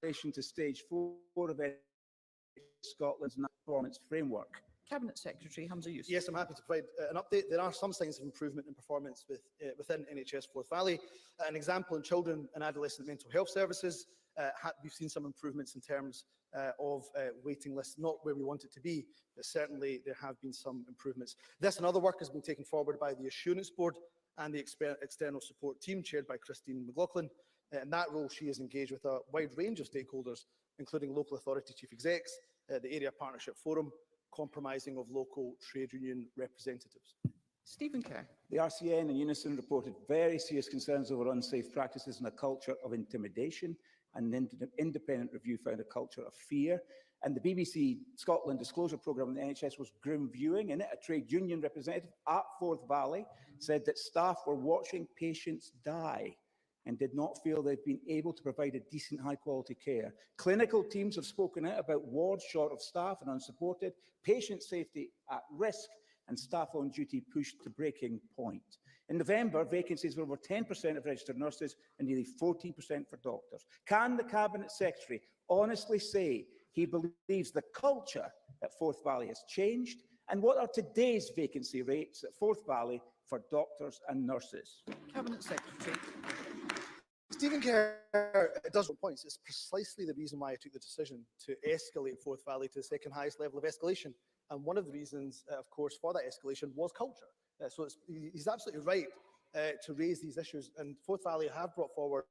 relation to stage 4 of Scotland's performance framework. Cabinet Secretary Hamza Yusuf. Yes, I'm happy to provide an update. There are some signs of improvement in performance within NHS Fourth Valley. An example in children and adolescent mental health services, we've seen some improvements in terms of waiting lists, not where we want it to be, but certainly there have been some improvements. This and other work has been taken forward by the Assurance Board and the external support team chaired by Christine McLaughlin. In that role, she is engaged with a wide range of stakeholders, including local authority chief execs, the Area Partnership Forum, compromising of local trade union representatives. Stephen Kerr. The RCN in unison reported very serious concerns over unsafe practices and a culture of intimidation, and an independent review found a culture of fear. And the BBC Scotland disclosure programme on the NHS was grim viewing. In it, a trade union representative at Forth Valley said that staff were watching patients die and did not feel they'd been able to provide a decent, high-quality care. Clinical teams have spoken out about wards short of staff and unsupported, patient safety at risk, and staff on duty pushed to breaking point. In November, vacancies were over 10% of registered nurses and nearly 14% for doctors. Can the Cabinet Secretary honestly say he believes the culture at Forth Valley has changed? And what are today's vacancy rates at Forth Valley for doctors and nurses? Cabinet Secretary. Stephen Kerr does have points. It's precisely the reason why I took the decision to escalate Forth Valley to the second highest level of escalation. And one of the reasons, of course, for that escalation was culture. So he's absolutely right to raise these issues. And Forth Valley have brought forward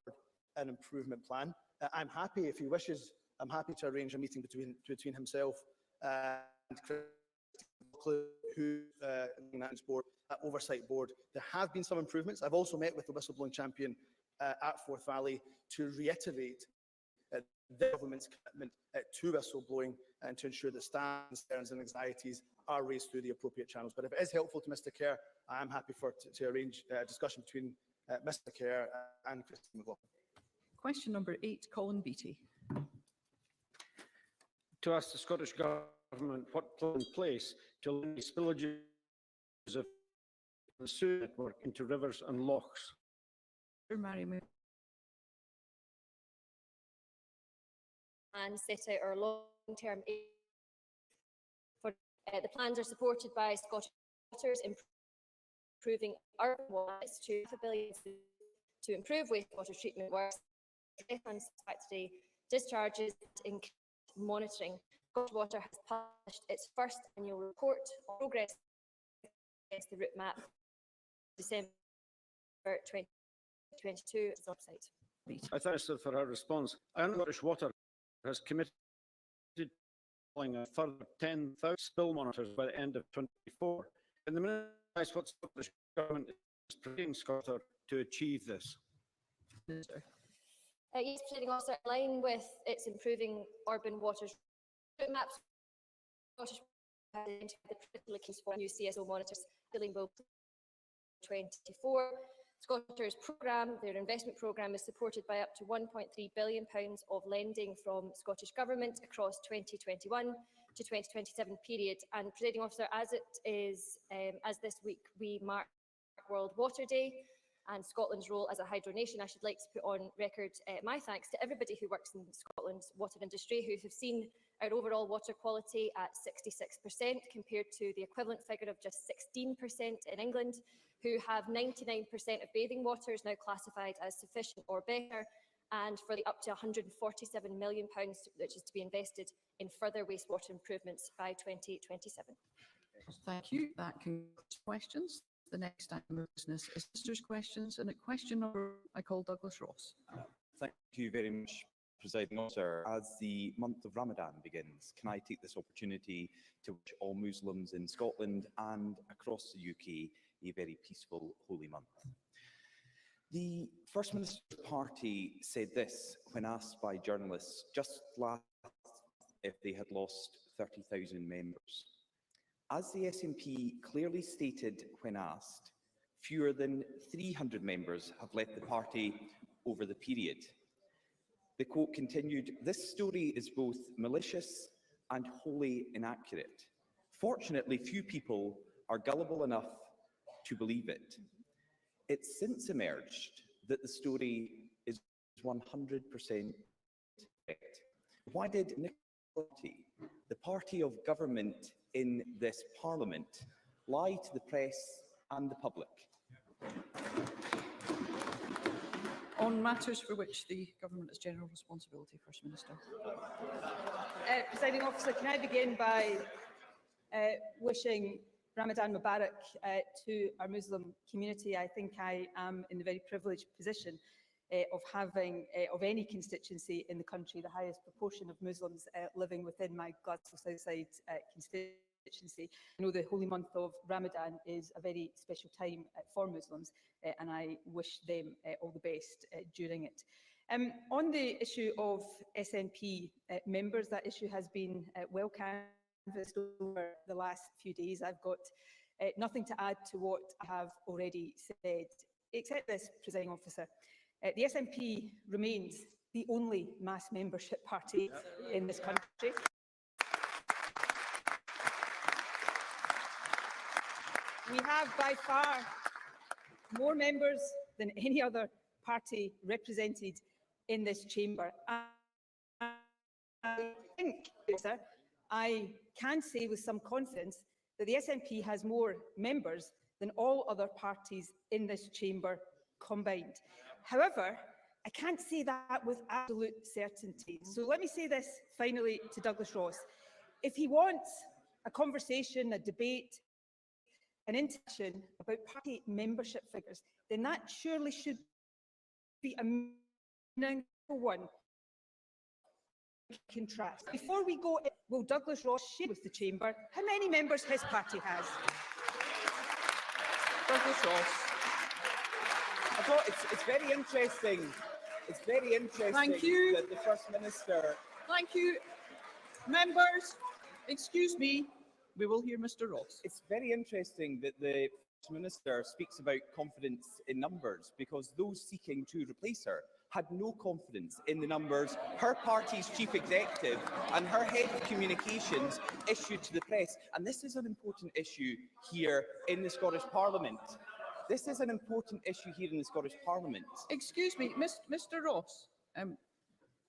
an improvement plan. I'm happy, if he wishes, I'm happy to arrange a meeting between himself and Chris, who oversight board. There have been some improvements. I've also met with the whistleblowing champion at Forth Valley to reiterate the government's commitment to whistleblowing and to ensure that staff concerns and anxieties are raised through the appropriate channels. But if it is helpful to Mr Kerr, I am happy to arrange a discussion between Mr Kerr and Christine McLaughlin. Question number 8, Colin Beattie. To ask the Scottish Government what plan in place to limit spillages of the sewer network into rivers and lochs. And set out our long-term aim. The plans are supported by Scottish Waters, improving urban water to £500 million to improve wastewater treatment works, satisfactory discharges, and monitoring. Scottish Water has published its first annual report on progress against the route map, December 2022. It's on website. I thank her for her response. I know Scottish Water has committed to installing a further 10,000 spill monitors by the end of 2024. And the Minister asks what Scottish Government is preparing Scotland to achieve this. Minister. Yes, Presiding Officer, in line with its improving urban water maps, Scottish has identified the critical locations for new CSO monitors, filling both 24. Scottish programme, their investment programme, is supported by up to £1.3 billion of lending from Scottish Government across 2021 to 2027 period. And Presiding Officer, as it is, as this week we mark World Water Day and Scotland's role as a hydro nation, I should like to put on record my thanks to everybody who works in Scotland's water industry, who have seen our overall water quality at 66% compared to the equivalent figure of just 16% in England, who have 99% of bathing waters now classified as sufficient or better, and for the up to £147 million which is to be invested in further wastewater improvements by 2027. Thank you. That concludes questions. The next item of business is Minister's questions, and at question number, I call Douglas Ross. Thank you very much, Presiding Officer. As the month of Ramadan begins, can I take this opportunity to wish all Muslims in Scotland and across the UK a very peaceful holy month. The First Minister's party said this when asked by journalists just last if they had lost 30,000 members. As the SNP clearly stated when asked, fewer than 300 members have left the party over the period. The quote continued, "This story is both malicious and wholly inaccurate. Fortunately, few people are gullible enough to believe it. It's since emerged that the story is 100% correct. why did Nicola Sturgeon, the party of government in this Parliament, lie to the press and the public? On matters for which the government has general responsibility, First Minister. Presiding Officer, can I begin by wishing Ramadan Mubarak to our Muslim community. I think I am in the very privileged position of having, of any constituency in the country, the highest proportion of Muslims living within my Glasgow Southside constituency. I know the holy month of Ramadan is a very special time for Muslims, and I wish them all the best during it. On the issue of SNP members, that issue has been well canvassed over the last few days. I've got nothing to add to what I have already said, except this, Presiding Officer. The SNP remains the only mass membership party in this country. We have by far more members than any other party represented in this chamber. I think, sir, I can say with some confidence that the SNP has more members than all other parties in this chamber combined. However, I can't say that with absolute certainty. So let me say this finally to Douglas Ross. If he wants a conversation, a debate, an interaction about party membership figures, then that surely should be a meaningful one. Contrast. Before we go, will Douglas Ross share with the chamber how many members his party has? Douglas Ross. I thought it's very interesting. It's very interesting Thank you. that the First Minister... Thank you. Members, excuse me, we will hear Mr. Ross. It's very interesting that the First Minister speaks about confidence in numbers, because those seeking to replace her had no confidence in the numbers her party's chief executive and her head of communications issued to the press. And this is an important issue here in the Scottish Parliament. This is an important issue here in the Scottish Parliament. Excuse me, Mr. Ross.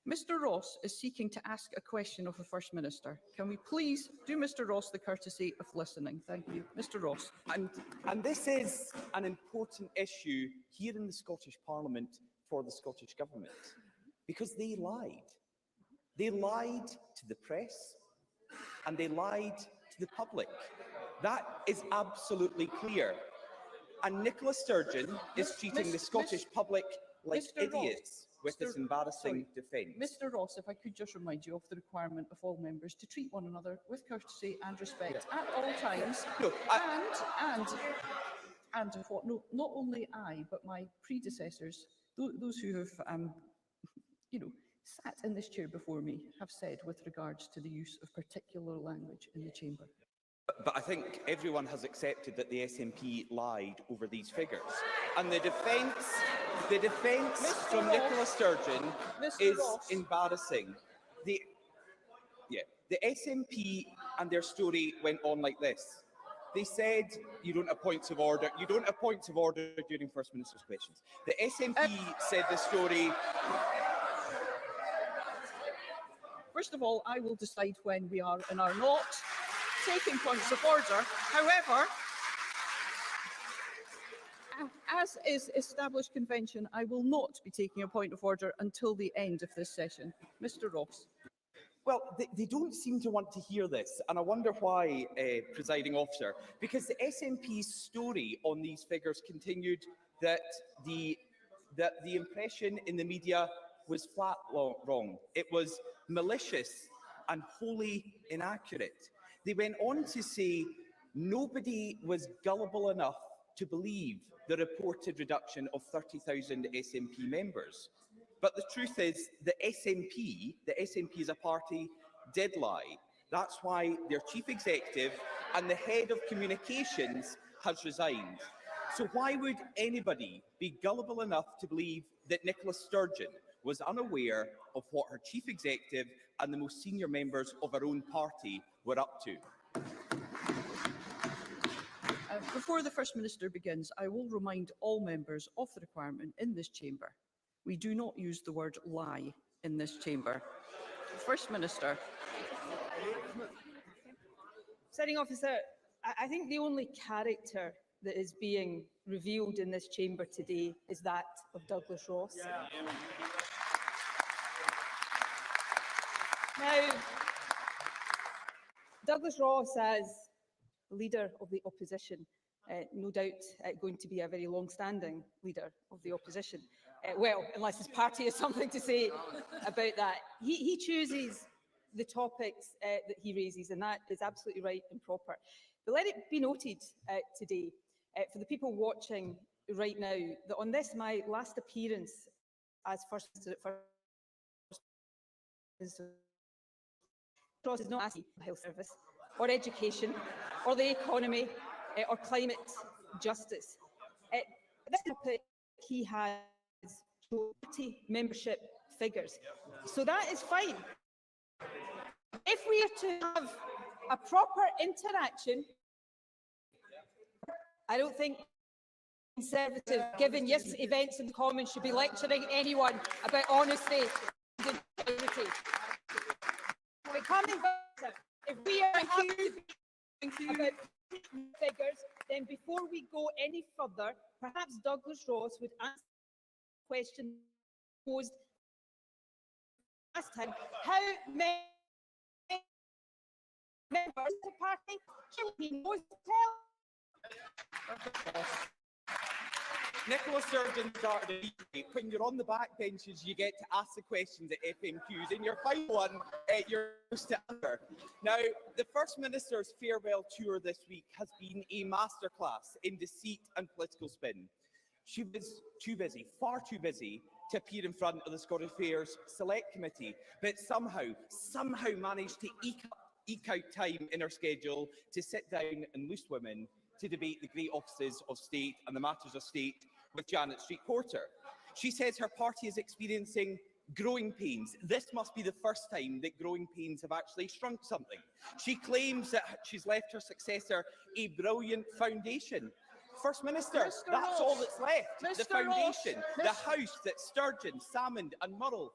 Mr. Ross is seeking to ask a question of the First Minister. Can we please do Mr. Ross the courtesy of listening? Thank you. Mr. Ross. And this is an important issue here in the Scottish Parliament for the Scottish Government, because they lied. They lied to the press and they lied to the public. That is absolutely clear. And Nicola Sturgeon is treating the Scottish public like idiots with this embarrassing defence. Mr. Ross, if I could just remind you of the requirement of all members to treat one another with courtesy and respect at all times. No, and what not only I, but my predecessors, those who have, sat in this chair before me, have said with regards to the use of particular language in the chamber. But I think everyone has accepted that the SNP lied over these figures. And the defence from Nicola Sturgeon is embarrassing. The SNP and their story went on like this. They said you don't have points of order. You don't have points of order during First Minister's questions. The SNP said the story. First of all, I will decide when we are and are not taking points of order. However, as is established convention, I will not be taking a point of order until the end of this session. Mr. Ross. Well, they don't seem to want to hear this, and I wonder why, Presiding Officer, because the SNP's story on these figures continued that the impression in the media was flat wrong. It was malicious and wholly inaccurate. They went on to say nobody was gullible enough to believe the reported reduction of 30,000 SNP members. But the truth is, the SNP as a party did lie. That's why their chief executive and the head of communications has resigned. So why would anybody be gullible enough to believe that Nicola Sturgeon was unaware of what her chief executive and the most senior members of her own party were up to? Before the First Minister begins, I will remind all members of the requirement in this chamber. We do not use the word lie in this chamber. First Minister. Presiding Officer, I think the only character that is being revealed in this chamber today is that of Douglas Ross. Now, Douglas Ross, as leader of the opposition, no doubt going to be a very long-standing leader of the opposition. Well, unless his party has something to say about that. He chooses the topics that he raises, and that is absolutely right and proper. But let it be noted today, for the people watching right now, that on this, my last appearance as First Minister at First Minister, Ross is not asking for health service, or education, or the economy, or climate justice. This topic he has 40 membership figures, so that is fine. If we are to have a proper interaction, I don't think Conservative, given yes events in the Commons, should be lecturing anyone about honesty and integrity. But coming back, if we are happy about figures, then before we go any further, perhaps Douglas Ross would answer the question posed last time: how many members of the party he knows to tell? Nicola Sturgeon started it. When you're on the backbenches, you get to ask the questions at FMQs. In your final one, you're supposed to answer. Now, the First Minister's farewell tour this week has been a masterclass in deceit and political spin. She was too busy, far too busy, to appear in front of the Scottish Affairs Select Committee, but somehow managed to eke out time in her schedule to sit down and loose women to debate the great offices of state and the matters of state with Janet Street-Porter. She says her party is experiencing growing pains. This must be the first time that growing pains have actually shrunk something. She claims that she's left her successor a brilliant foundation. First Minister, Mr. that's Ross. all that's left. The Mr. Ross. foundation, the house that Sturgeon, Salmond and Murrell.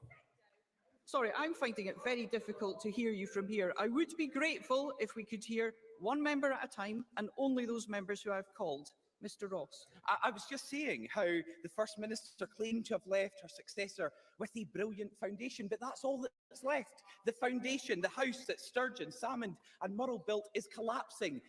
Sorry, I'm finding it very difficult to hear you from here. I would be grateful if we could hear one member at a time and only those members who I've called. Mr. Ross. I was just saying how the First Minister claimed to have left her successor with a brilliant foundation, but that's all that's left. The foundation, the house that Sturgeon, Salmond and Murrell built is collapsing.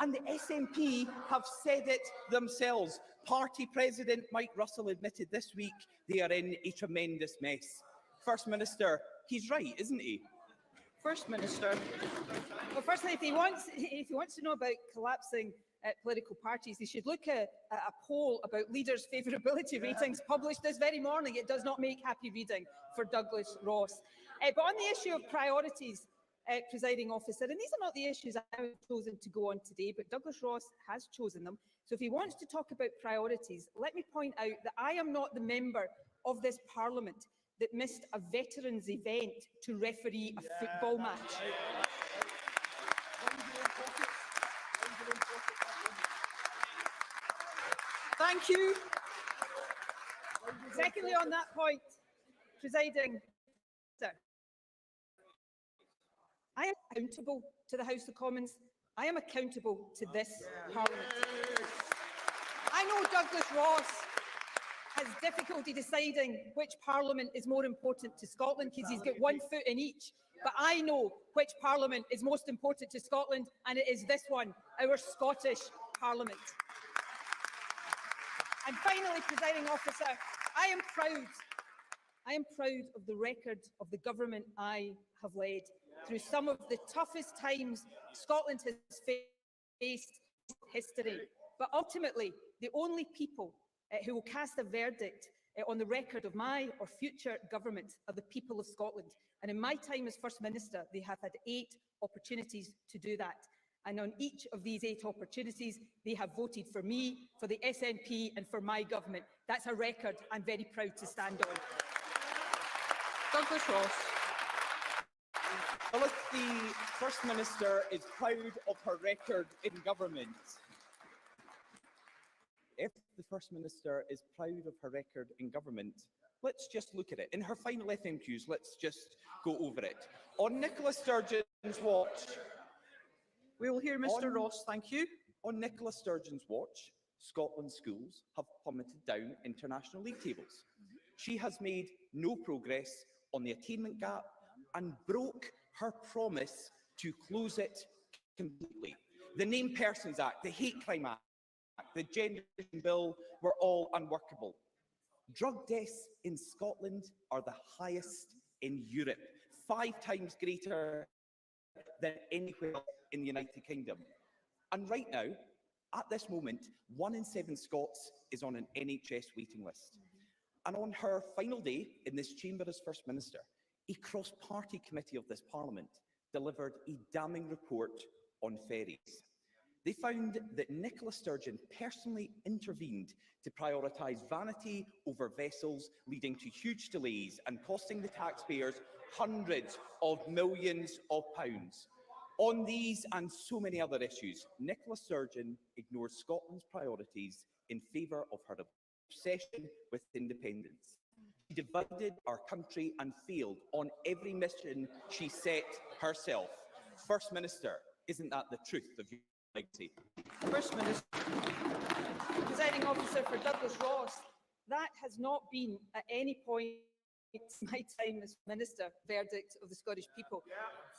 And the SNP have said it themselves. Party President Mike Russell admitted this week they are in a tremendous mess. First Minister, he's right, isn't he? First Minister. Well, firstly, if he wants to know about collapsing political parties, he should look at a poll about leaders' favourability ratings published this very morning. It does not make happy reading for Douglas Ross. But on the issue of priorities, Presiding Officer, and these are not the issues I have chosen to go on today, but Douglas Ross has chosen them. So if he wants to talk about priorities, let me point out that I am not the member of this Parliament that missed a veterans event to referee a football match. Thank you. Secondly, on that point, Presiding Officer, I am accountable to the House of Commons. I am accountable to this Parliament. I know Douglas Ross has difficulty deciding which Parliament is more important to Scotland because he's got one foot in each. But I know which Parliament is most important to Scotland, and it is this one, our Scottish Parliament. And finally, Presiding Officer, I am proud of the record of the government I have led through some of the toughest times Scotland has faced in history. But ultimately, the only people who will cast a verdict on the record of my or future government are the people of Scotland. And in my time as First Minister, they have had 8 opportunities to do that. And on each of these 8 opportunities, they have voted for me, for the SNP and for my government. That's a record I'm very proud to stand on. Douglas Ross. Well, if the First Minister is proud of her record in government, let's just look at it. In her final FMQs, let's just go over it. On Nicola Sturgeon's watch, We will hear Mr On- Ross, thank you. on Nicola Sturgeon's watch, Scotland's schools have plummeted down international league tables. She has made no progress on the attainment gap and broke her promise to close it completely. The Named Persons Act, the Hate Crime Act, the Gender Bill were all unworkable. Drug deaths in Scotland are the highest in Europe, 5 times greater than anywhere in the United Kingdom. And right now, at this moment, 1 in 7 Scots is on an NHS waiting list. And on her final day in this chamber as First Minister, a cross-party committee of this Parliament delivered a damning report on ferries. They found that Nicola Sturgeon personally intervened to prioritise vanity over vessels, leading to huge delays and costing the taxpayers hundreds of millions of pounds. On these and so many other issues, Nicola Sturgeon ignores Scotland's priorities in favour of her obsession with independence. She divided our country and failed on every mission she set herself. First Minister, isn't that the truth of your legacy? First Minister. Presiding officer for Douglas Ross, that has not been at any point in my time as Minister verdict of the Scottish people.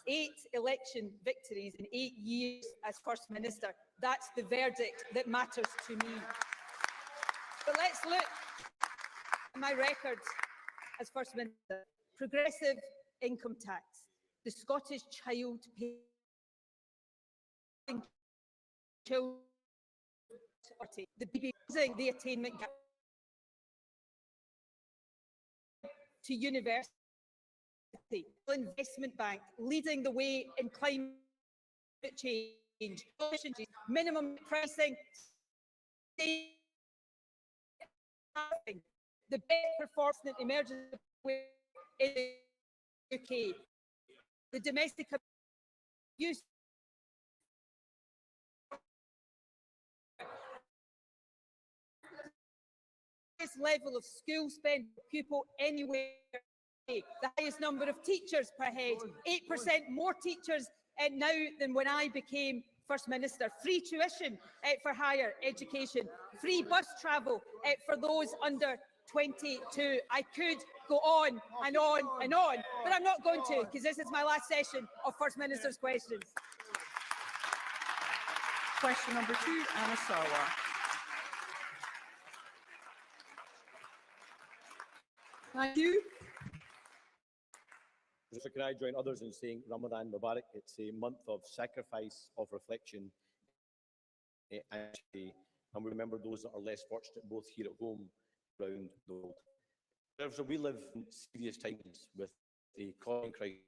8 election victories in 8 years as First Minister, that's the verdict that matters to me. But let's look at my record as First Minister. Progressive income tax, the Scottish child pay children, the BBC using the attainment gap to university, investment bank leading the way in climate change, minimum pricing, the best performance emergency in the UK, the domestic abuse level of school spend per pupil anywhere. The highest number of teachers per head, 8% more teachers now than when I became First Minister. Free tuition for higher education, free bus travel for those under 22. I could go on and on and on, but I'm not going to, because this is my last session of First Minister's questions. Question number 2, Anna Sarwar. Thank you. So can I join others in saying Ramadan Mubarak? It's a month of sacrifice, of reflection, and we remember those that are less fortunate, both here at home and around the world. However, we live in serious times with the economic crisis.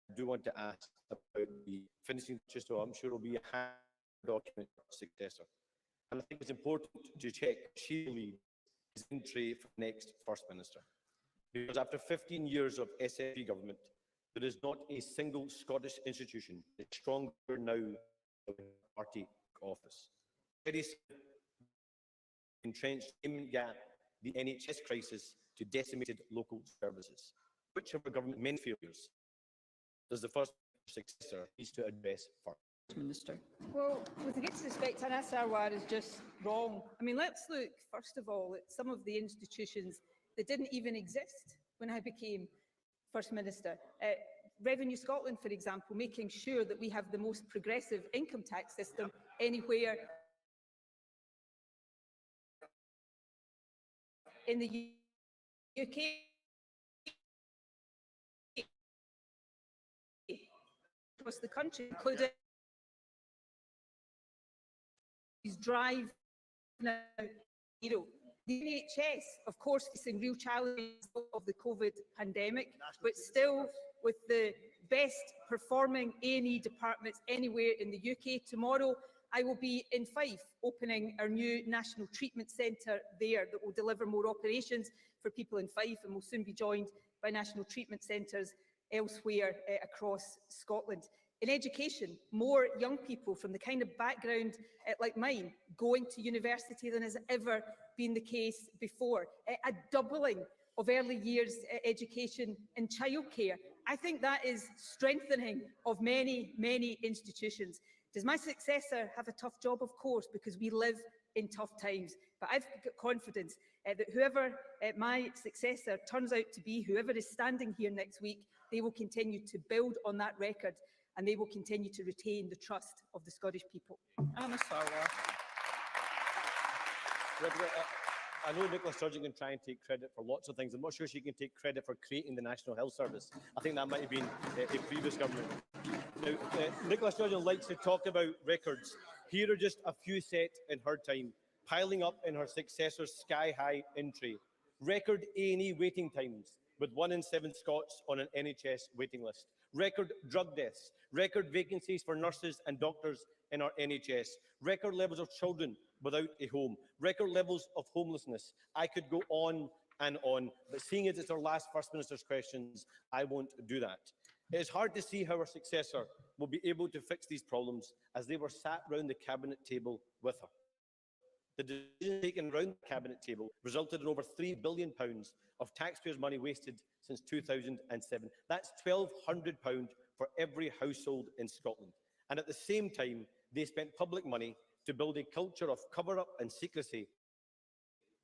I do want to ask about the finishing, just so I'm sure will be a hand document successor. And I think it's important to check she leads is in tray for the next First Minister. Because after 15 years of SNP government, there is not a single Scottish institution that's stronger now than party office. Very entrenched payment gap, the NHS crisis to decimated local services. Which of our government main failures does the First successor needs to address first? Minister. Well, with the greatest respect, Anna Sarwar is just wrong. I mean, let's look, first of all, at some of the institutions that didn't even exist when I became First Minister. Revenue Scotland, for example, making sure that we have the most progressive income tax system anywhere in the UK. Across the country, including drive now zero. The NHS, of course, facing real challenges of the COVID pandemic, but still with the best performing A&E departments anywhere in the UK. Tomorrow, I will be in Fife, opening our new National Treatment Centre there that will deliver more operations for people in Fife, and will soon be joined by national treatment centres elsewhere across Scotland. In education, more young people from the kind of background like mine going to university than has ever been the case before. A doubling of early years education and childcare. I think that is strengthening of many, many institutions. Does my successor have a tough job? Of course, because we live in tough times. But I've got confidence that whoever my successor turns out to be, whoever is standing here next week, they will continue to build on that record and they will continue to retain the trust of the Scottish people. Anna Sarwar. I know Nicola Sturgeon can try and take credit for lots of things. I'm not sure she can take credit for creating the National Health Service. I think that might have been a previous government. Now, Nicola Sturgeon likes to talk about records. Here are just a few set in her time, piling up in her successor's sky-high entry. Record A&E waiting times, with 1 in 7 Scots on an NHS waiting list. Record drug deaths, record vacancies for nurses and doctors in our NHS, record levels of children without a home, record levels of homelessness. I could go on and on, but seeing as it's our last First Minister's questions, I won't do that. It is hard to see how our successor will be able to fix these problems as they were sat round the cabinet table with her. The decision taken round the cabinet table resulted in over £3 billion of taxpayers' money wasted since 2007. That's £1,200 for every household in Scotland. And at the same time, they spent public money to build a culture of cover-up and secrecy,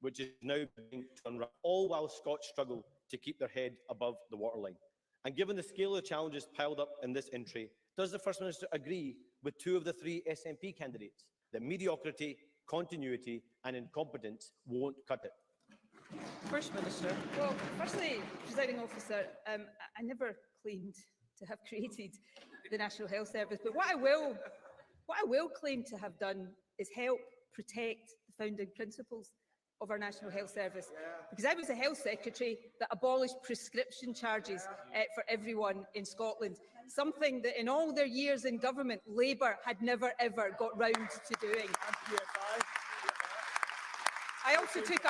which is now beginning to unravel, all while Scots struggle to keep their head above the waterline. And given the scale of the challenges piled up in this entry, does the First Minister agree with 2 of the 3 SNP candidates that mediocrity, continuity and incompetence won't cut it? First Minister. Well, firstly, Presiding Officer, I never claimed to have created the National Health Service, but what I will claim to have done is help protect the founding principles of our National Health Service, because I was the Health Secretary that abolished prescription charges for everyone in Scotland, something that in all their years in government, Labour had never ever got round to doing. I also took a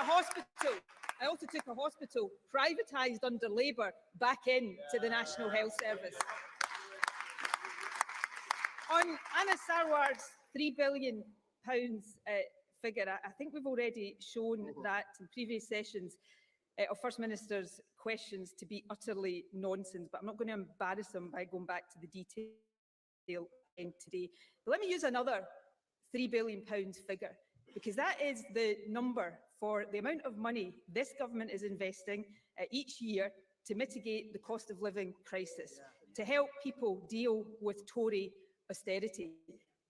hospital privatised under Labour back into the National Health Service. On Anna Sarwar's £3 billion figure, I think we've already shown that in previous sessions of First Minister's questions to be utterly nonsense, but I'm not going to embarrass them by going back to the detail today. But let me use another £3 billion figure, because that is the number for the amount of money this government is investing each year to mitigate the cost of living crisis, to help people deal with Tory austerity.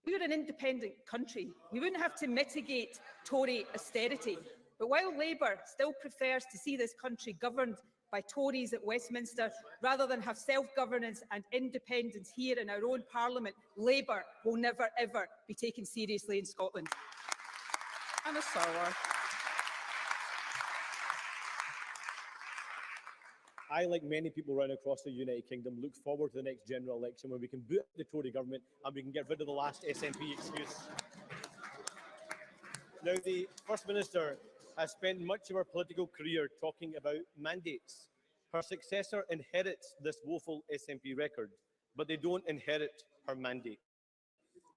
We were an independent country. We wouldn't have to mitigate Tory austerity. But while Labour still prefers to see this country governed by Tories at Westminster, rather than have self-governance and independence here in our own Parliament, Labour will never ever be taken seriously in Scotland. Anna Sarwar. I, like many people right across the United Kingdom, look forward to the next general election when we can boot the Tory government and we can get rid of the last SNP excuse. Now, the First Minister has spent much of her political career talking about mandates. Her successor inherits this woeful SNP record, but they don't inherit her mandate.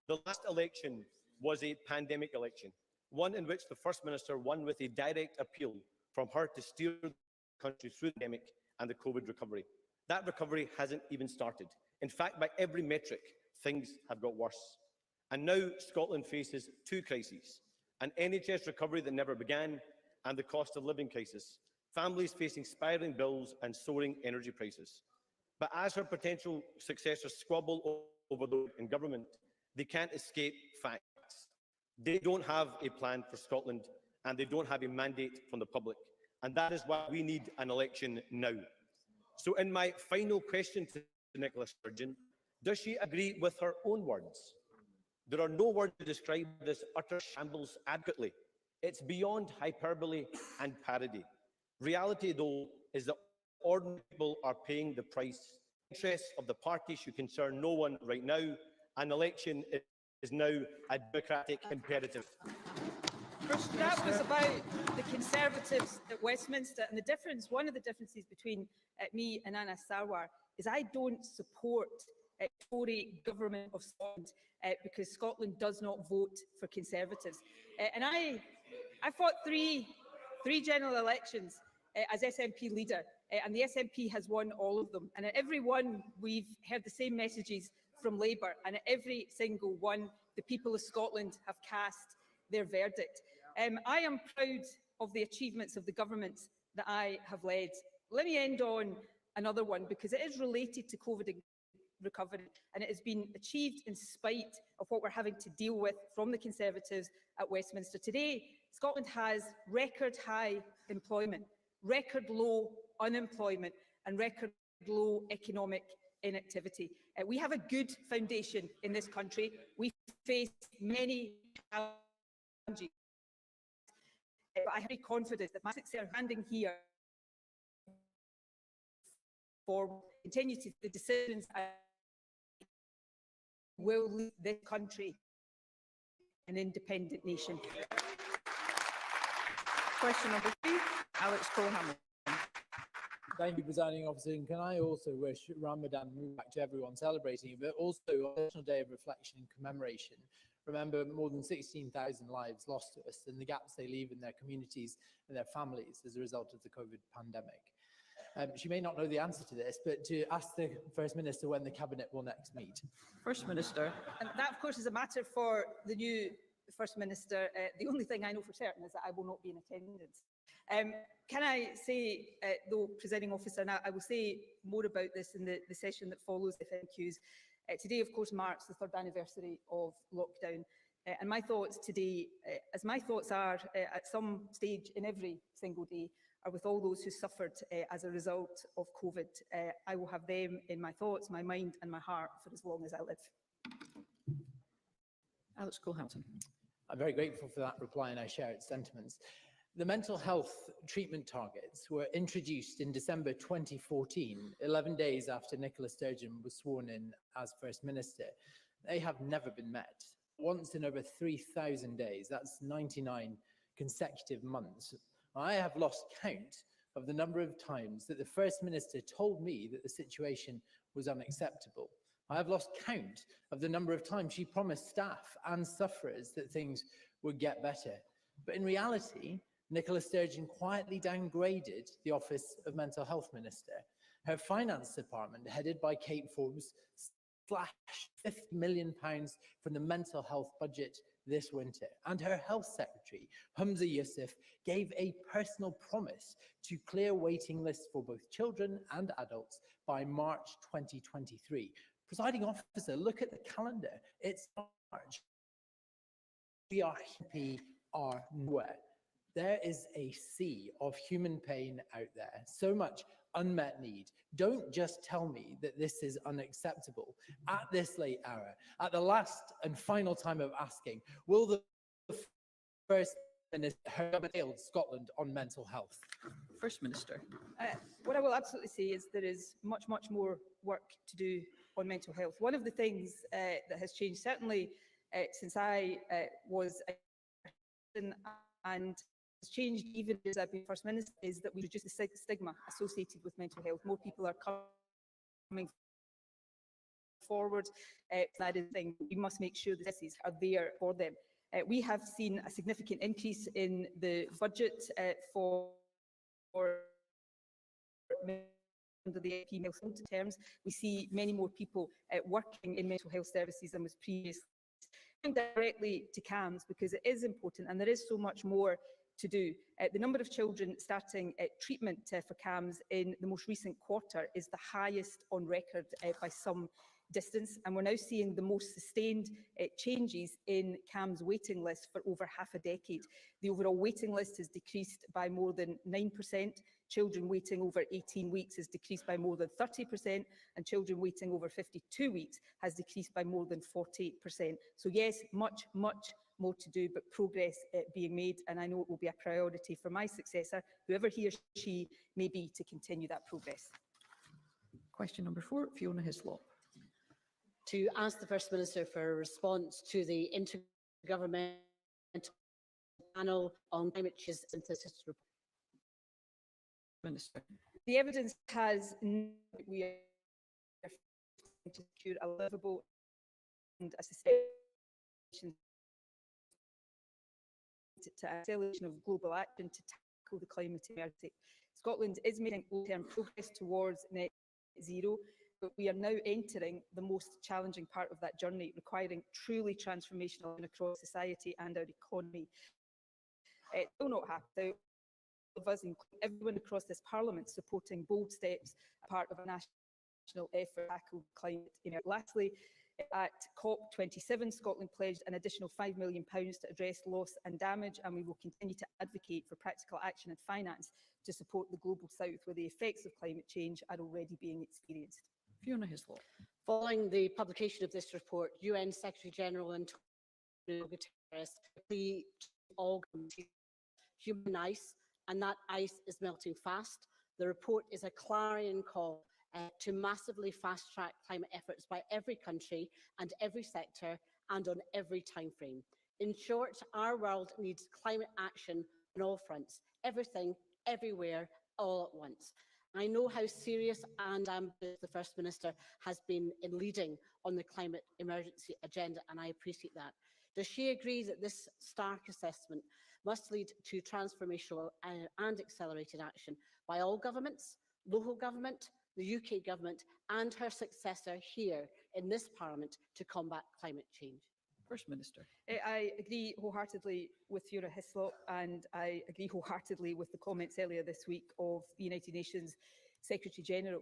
The last election was a pandemic election, one in which the First Minister won with a direct appeal from her to steer the country through the pandemic and the COVID recovery. That recovery hasn't even started. In fact, by every metric, things have got worse. And now Scotland faces 2 crises: an NHS recovery that never began and the cost of living crisis, families facing spiralling bills and soaring energy prices. But as her potential successors squabble over those in government, they can't escape facts. They don't have a plan for Scotland and they don't have a mandate from the public. And that is why we need an election now. So in my final question to Nicola Sturgeon, does she agree with her own words? There are no words to describe this utter shambles adequately. It's beyond hyperbole and parody. Reality, though, is that ordinary people are paying the price. The interests of the party should concern no one right now. An election is now a democratic imperative. That was about the Conservatives at Westminster, and the difference, one of the differences between me and Anna Sarwar is I don't support Tory government of Scotland because Scotland does not vote for Conservatives. And I fought three general elections as SNP leader, and the SNP has won all of them. And at every one, we've heard the same messages from Labour, and at every single one, the people of Scotland have cast their verdict. I am proud of the achievements of the governments that I have led. Let me end on another one, because it is related to COVID recovery, and it has been achieved in spite of what we're having to deal with from the Conservatives at Westminster. Today, Scotland has record high employment, record low unemployment, and record low economic inactivity. We have a good foundation in this country. We face many challenges, but I have confidence that my success standing here for continue to the decisions will lead this country an independent nation. Question number 3, Alex Cole-Hamilton. Thank you, Presiding Officer. And can I also wish Ramadan Mubarak to everyone celebrating it, but also a National Day of Reflection and Commemoration. Remember, more than 16,000 lives lost to us and the gaps they leave in their communities and their families as a result of the COVID pandemic. She may not know the answer to this, but to ask the First Minister when the Cabinet will next meet. First Minister. And that, of course, is a matter for the new First Minister. The only thing I know for certain is that I will not be in attendance. Can I say, though, Presiding Officer, and I will say more about this in the session that follows the FMQs. Today, of course, marks the 3rd anniversary of lockdown. And my thoughts today, as my thoughts are at some stage in every single day, are with all those who suffered as a result of COVID. I will have them in my thoughts, my mind and my heart for as long as I live. Alex Cole-Hamilton. I'm very grateful for that reply and I share its sentiments. The mental health treatment targets were introduced in December 2014, 11 days after Nicola Sturgeon was sworn in as First Minister. They have never been met. Once in over 3,000 days, that's 99 consecutive months. I have lost count of the number of times that the First Minister told me that the situation was unacceptable. I have lost count of the number of times she promised staff and sufferers that things would get better. But in reality, Nicola Sturgeon quietly downgraded the Office of Mental Health Minister. Her finance department, headed by Kate Forbes, slashed £50 million from the mental health budget this winter. And her health secretary, Humza Yousaf, gave a personal promise to clear waiting lists for both children and adults by March 2023. Presiding Officer, look at the calendar. It's March. We are nowhere. There is a sea of human pain out there, so much unmet need. Don't just tell me that this is unacceptable. At this late hour, at the last and final time of asking, will the First Minister have failed Scotland on mental health? First Minister. What I will absolutely say is there is much, much more work to do on mental health. One of the things that has changed, certainly since I was and has changed even as I've been First Minister, is that we reduce the stigma associated with mental health. More people are coming forward. That is the thing. We must make sure the services are there for them. We have seen a significant increase in the budget for under the female terms. We see many more people working in mental health services than was previously. Directly to CAMHS, because it is important and there is so much more to do. The number of children starting treatment for CAMHS in the most recent quarter is the highest on record by some distance, and we're now seeing the most sustained changes in CAMHS waiting lists for over half a decade. The overall waiting list has decreased by more than 9%. Children waiting over 18 weeks has decreased by more than 30%, and children waiting over 52 weeks has decreased by more than 48%. So yes, much more to do, but progress being made, and I know it will be a priority for my successor, whoever he or she may be, to continue that progress. Question number 4, Fiona Hislop. To ask the First Minister for a response to the Intergovernmental Panel on Climate Change Synthesis report. Minister. The evidence has we are to secure a livable and a sustainable to acceleration of global action to tackle the climate emergency. Scotland is making long-term progress towards net zero, but we are now entering the most challenging part of that journey, requiring truly transformational and across society and our economy. It will not happen without all of us, including everyone across this Parliament, supporting bold steps as part of a national effort to tackle climate emergency. Lastly, at COP27, Scotland pledged an additional £5 million to address loss and damage, and we will continue to advocate for practical action and finance to support the Global South, where the effects of climate change are already being experienced. Fiona Hislop. Following the publication of this report, UN Secretary-General Antonio Guterres pleaded to all countries human ice, and that ice is melting fast. The report is a clarion call to massively fast-track climate efforts by every country and every sector and on every timeframe. In short, our world needs climate action on all fronts, everything, everywhere, all at once. I know how serious and ambitious the First Minister has been in leading on the climate emergency agenda, and I appreciate that. Does she agree that this stark assessment must lead to transformational and accelerated action by all governments, local government, the UK government and her successor here in this Parliament to combat climate change? First Minister. I agree wholeheartedly with Fiona Hislop, and I agree wholeheartedly with the comments earlier this week of the United Nations Secretary-General.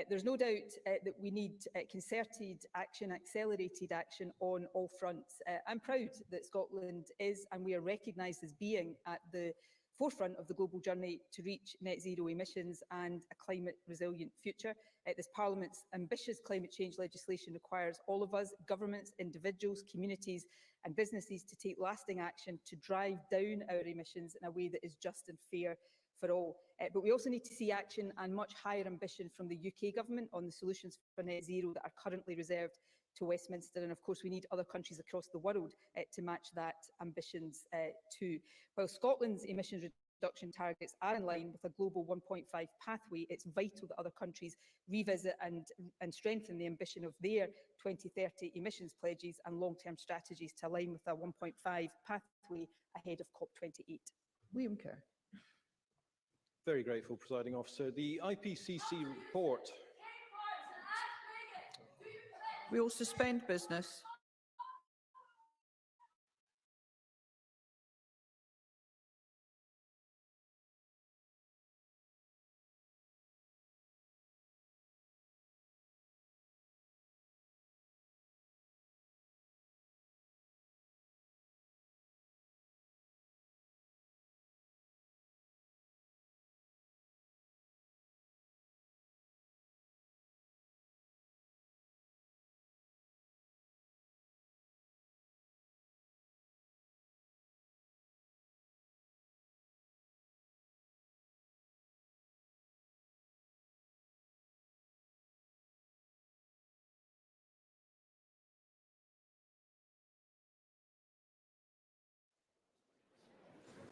There's no doubt that we need concerted action, accelerated action on all fronts. I'm proud that Scotland is, and we are recognised as being, at the forefront of the global journey to reach net zero emissions and a climate resilient future. This Parliament's ambitious climate change legislation requires all of us, governments, individuals, communities and businesses, to take lasting action to drive down our emissions in a way that is just and fair for all. But we also need to see action and much higher ambition from the UK government on the solutions for net zero that are currently reserved to Westminster, and of course we need other countries across the world to match that ambitions too. While Scotland's emissions reduction targets are in line with a global 1.5 pathway, it's vital that other countries revisit and strengthen the ambition of their 2030 emissions pledges and long-term strategies to align with a 1.5 pathway ahead of COP28. Liam Kerr. Very grateful, Presiding Officer. The IPCC report. We will suspend business.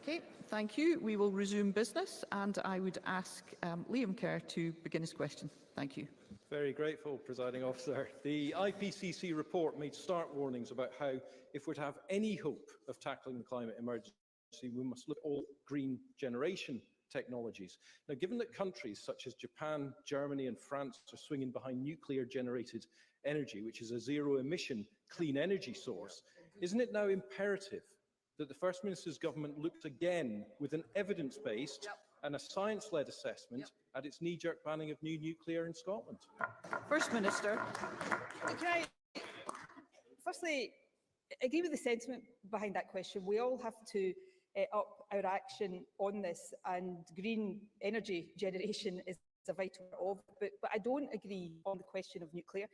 Okay, thank you. We will resume business, and I would ask Liam Kerr to begin his question. Thank you. Very grateful, Presiding Officer. The IPCC report made stark warnings about how, if we're to have any hope of tackling the climate emergency, we must look at all green generation technologies. Now, given that countries such as Japan, Germany and France are swinging behind nuclear-generated energy, which is a zero-emission clean energy source, isn't it now imperative that the First Minister's government looks again with an evidence-based and a science-led assessment at its knee-jerk banning of new nuclear in Scotland? First Minister. Can I firstly agree with the sentiment behind that question? We all have to up our action on this, and green energy generation is a vital part of it. But I don't agree on the question of nuclear.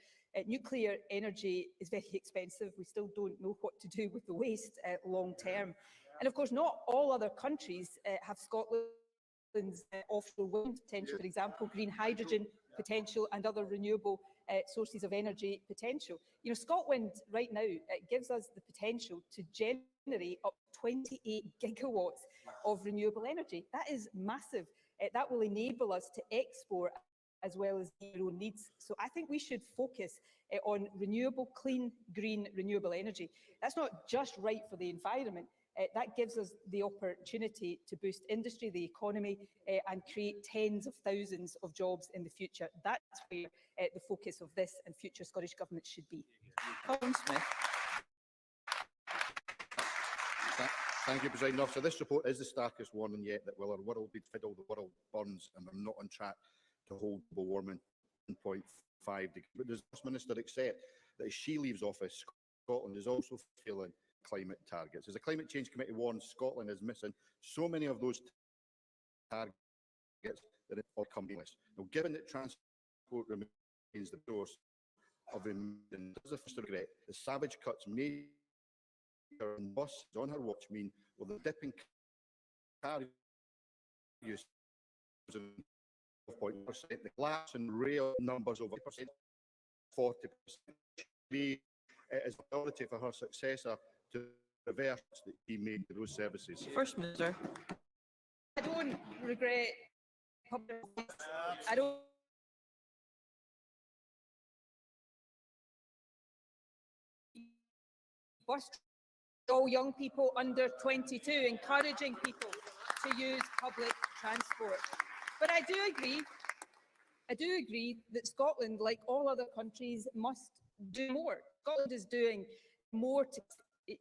Nuclear energy is very expensive. We still don't know what to do with the waste long term. And of course, not all other countries have Scotland's offshore wind potential, for example, green hydrogen potential and other renewable sources of energy potential. You know, Scotland right now gives us the potential to generate up to 28 gigawatts of renewable energy. That is massive. That will enable us to export as well as meet our own needs. So I think we should focus on renewable, clean, green, renewable energy. That's not just right for the environment, That gives us the opportunity to boost industry, the economy, and create tens of thousands of jobs in the future. That's where the focus of this and future Scottish Government should be. Colin Smith. Thank you, President Officer. This report is the starkest warning yet that while our world be fiddled, the world burns, and we're not on track to hold global warming 1.5 degrees. But does the First Minister accept that as she leaves office, Scotland is also failing climate targets? As the Climate Change Committee warns, Scotland is missing so many of those targets that it all come list. Now, given that transport remains the source of emissions, does the First regret the savage cuts made on buses on her watch mean will the dip in car use of 12%, the collapse in rail numbers over 40%, be as a priority for her successor to reverse that he made to those services? First Minister. I don't regret I don't bus all young people under 22, encouraging people to use public transport. But I do agree that Scotland, like all other countries, must do more. Scotland is doing more to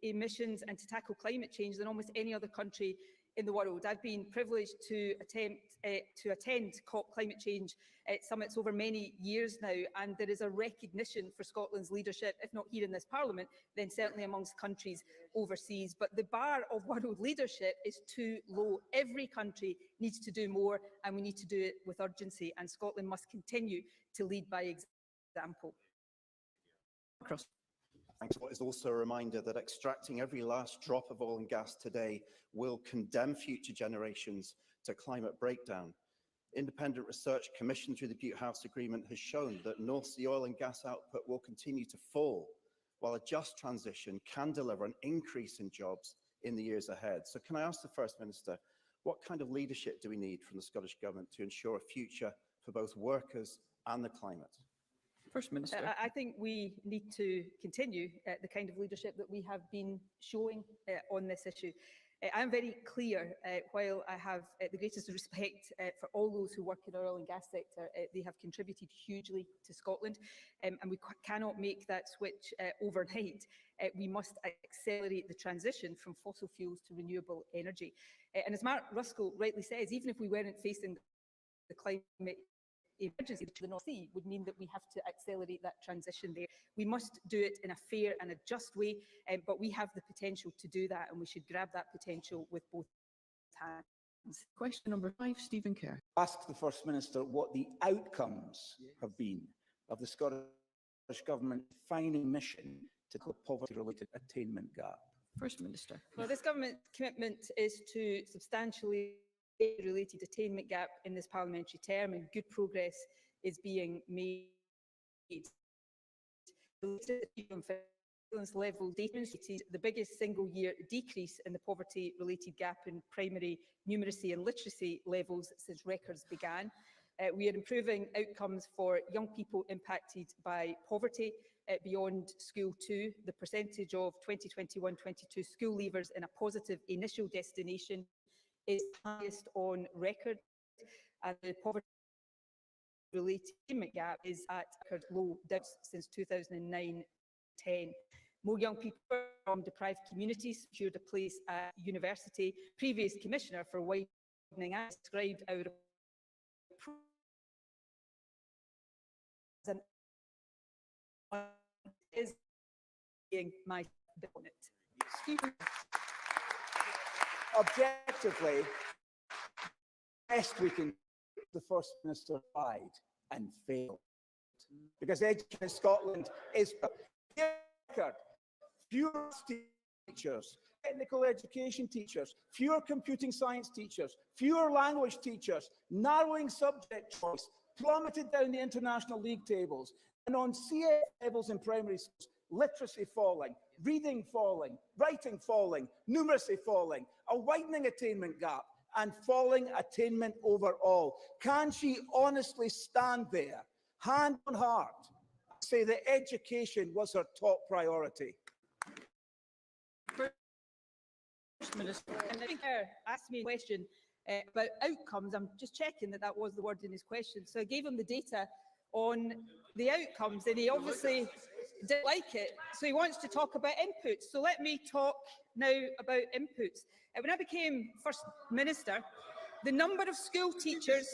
emissions and to tackle climate change than almost any other country in the world. I've been privileged to attend COP climate change summits over many years now, and there is a recognition for Scotland's leadership, if not here in this Parliament, then certainly amongst countries overseas. But the bar of world leadership is too low. Every country needs to do more, and we need to do it with urgency, and Scotland must continue to lead by example. Thanks. What is also a reminder that extracting every last drop of oil and gas today will condemn future generations to climate breakdown. Independent research commissioned through the Butte House Agreement has shown that North Sea oil and gas output will continue to fall, while a just transition can deliver an increase in jobs in the years ahead. So can I ask the First Minister, what kind of leadership do we need from the Scottish Government to ensure a future for both workers and the climate? First Minister. I think we need to continue the kind of leadership that we have been showing on this issue. I'm very clear, while I have the greatest respect for all those who work in the oil and gas sector, they have contributed hugely to Scotland, and we cannot make that switch overnight. We must accelerate the transition from fossil fuels to renewable energy. And as Mark Ruskell rightly says, even if we weren't facing the climate emergency to the North Sea, would mean that we have to accelerate that transition there. We must do it in a fair and a just way, but we have the potential to do that, and we should grab that potential with both hands. Question number 5, Stephen Kerr. Ask the First Minister what the outcomes have been of the Scottish Government defining mission to the poverty-related attainment gap. First Minister. Well, this government's commitment is to substantially related attainment gap in this parliamentary term, and good progress is being made. Level data indicated the biggest single-year decrease in the poverty-related gap in primary numeracy and literacy levels since records began. We are improving outcomes for young people impacted by poverty beyond school too. The percentage of 2021-22 school leavers in a positive initial destination is highest on record, and the poverty-related attainment gap is at record low depths since 2009-10. More young people from deprived communities secured a place at university. Previous Commissioner for Widening Access described our as an is being my bit on it. Objectively, best we can, the First Minister tried and failed. Because education in Scotland is record. Fewer teachers, technical education teachers, fewer computing science teachers, fewer language teachers, narrowing subject choice, plummeted down the international league tables, and on CA levels in primary schools, literacy falling, reading falling, writing falling, numeracy falling, a widening attainment gap, and falling attainment overall. Can she honestly stand there, hand on heart, and say that education was her top priority? First First Minister. And the Speaker asked me a question about outcomes. I'm just checking that that was the word in his question. So I gave him the data on the outcomes, and he obviously didn't like it. So he wants to talk about inputs. So let me talk now about inputs. When I became First Minister, the number of school teachers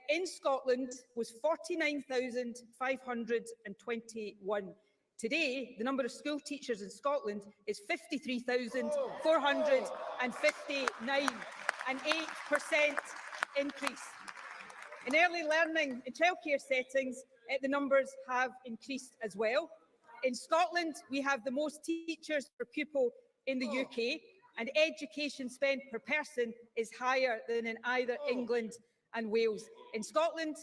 in Scotland was 49,521. Today, the number of school teachers in Scotland is 53,459, an 8% increase. In early learning and childcare settings, the numbers have increased as well. In Scotland, we have the most teachers per pupil in the UK, and education spend per person is higher than in either England and Wales. In Scotland,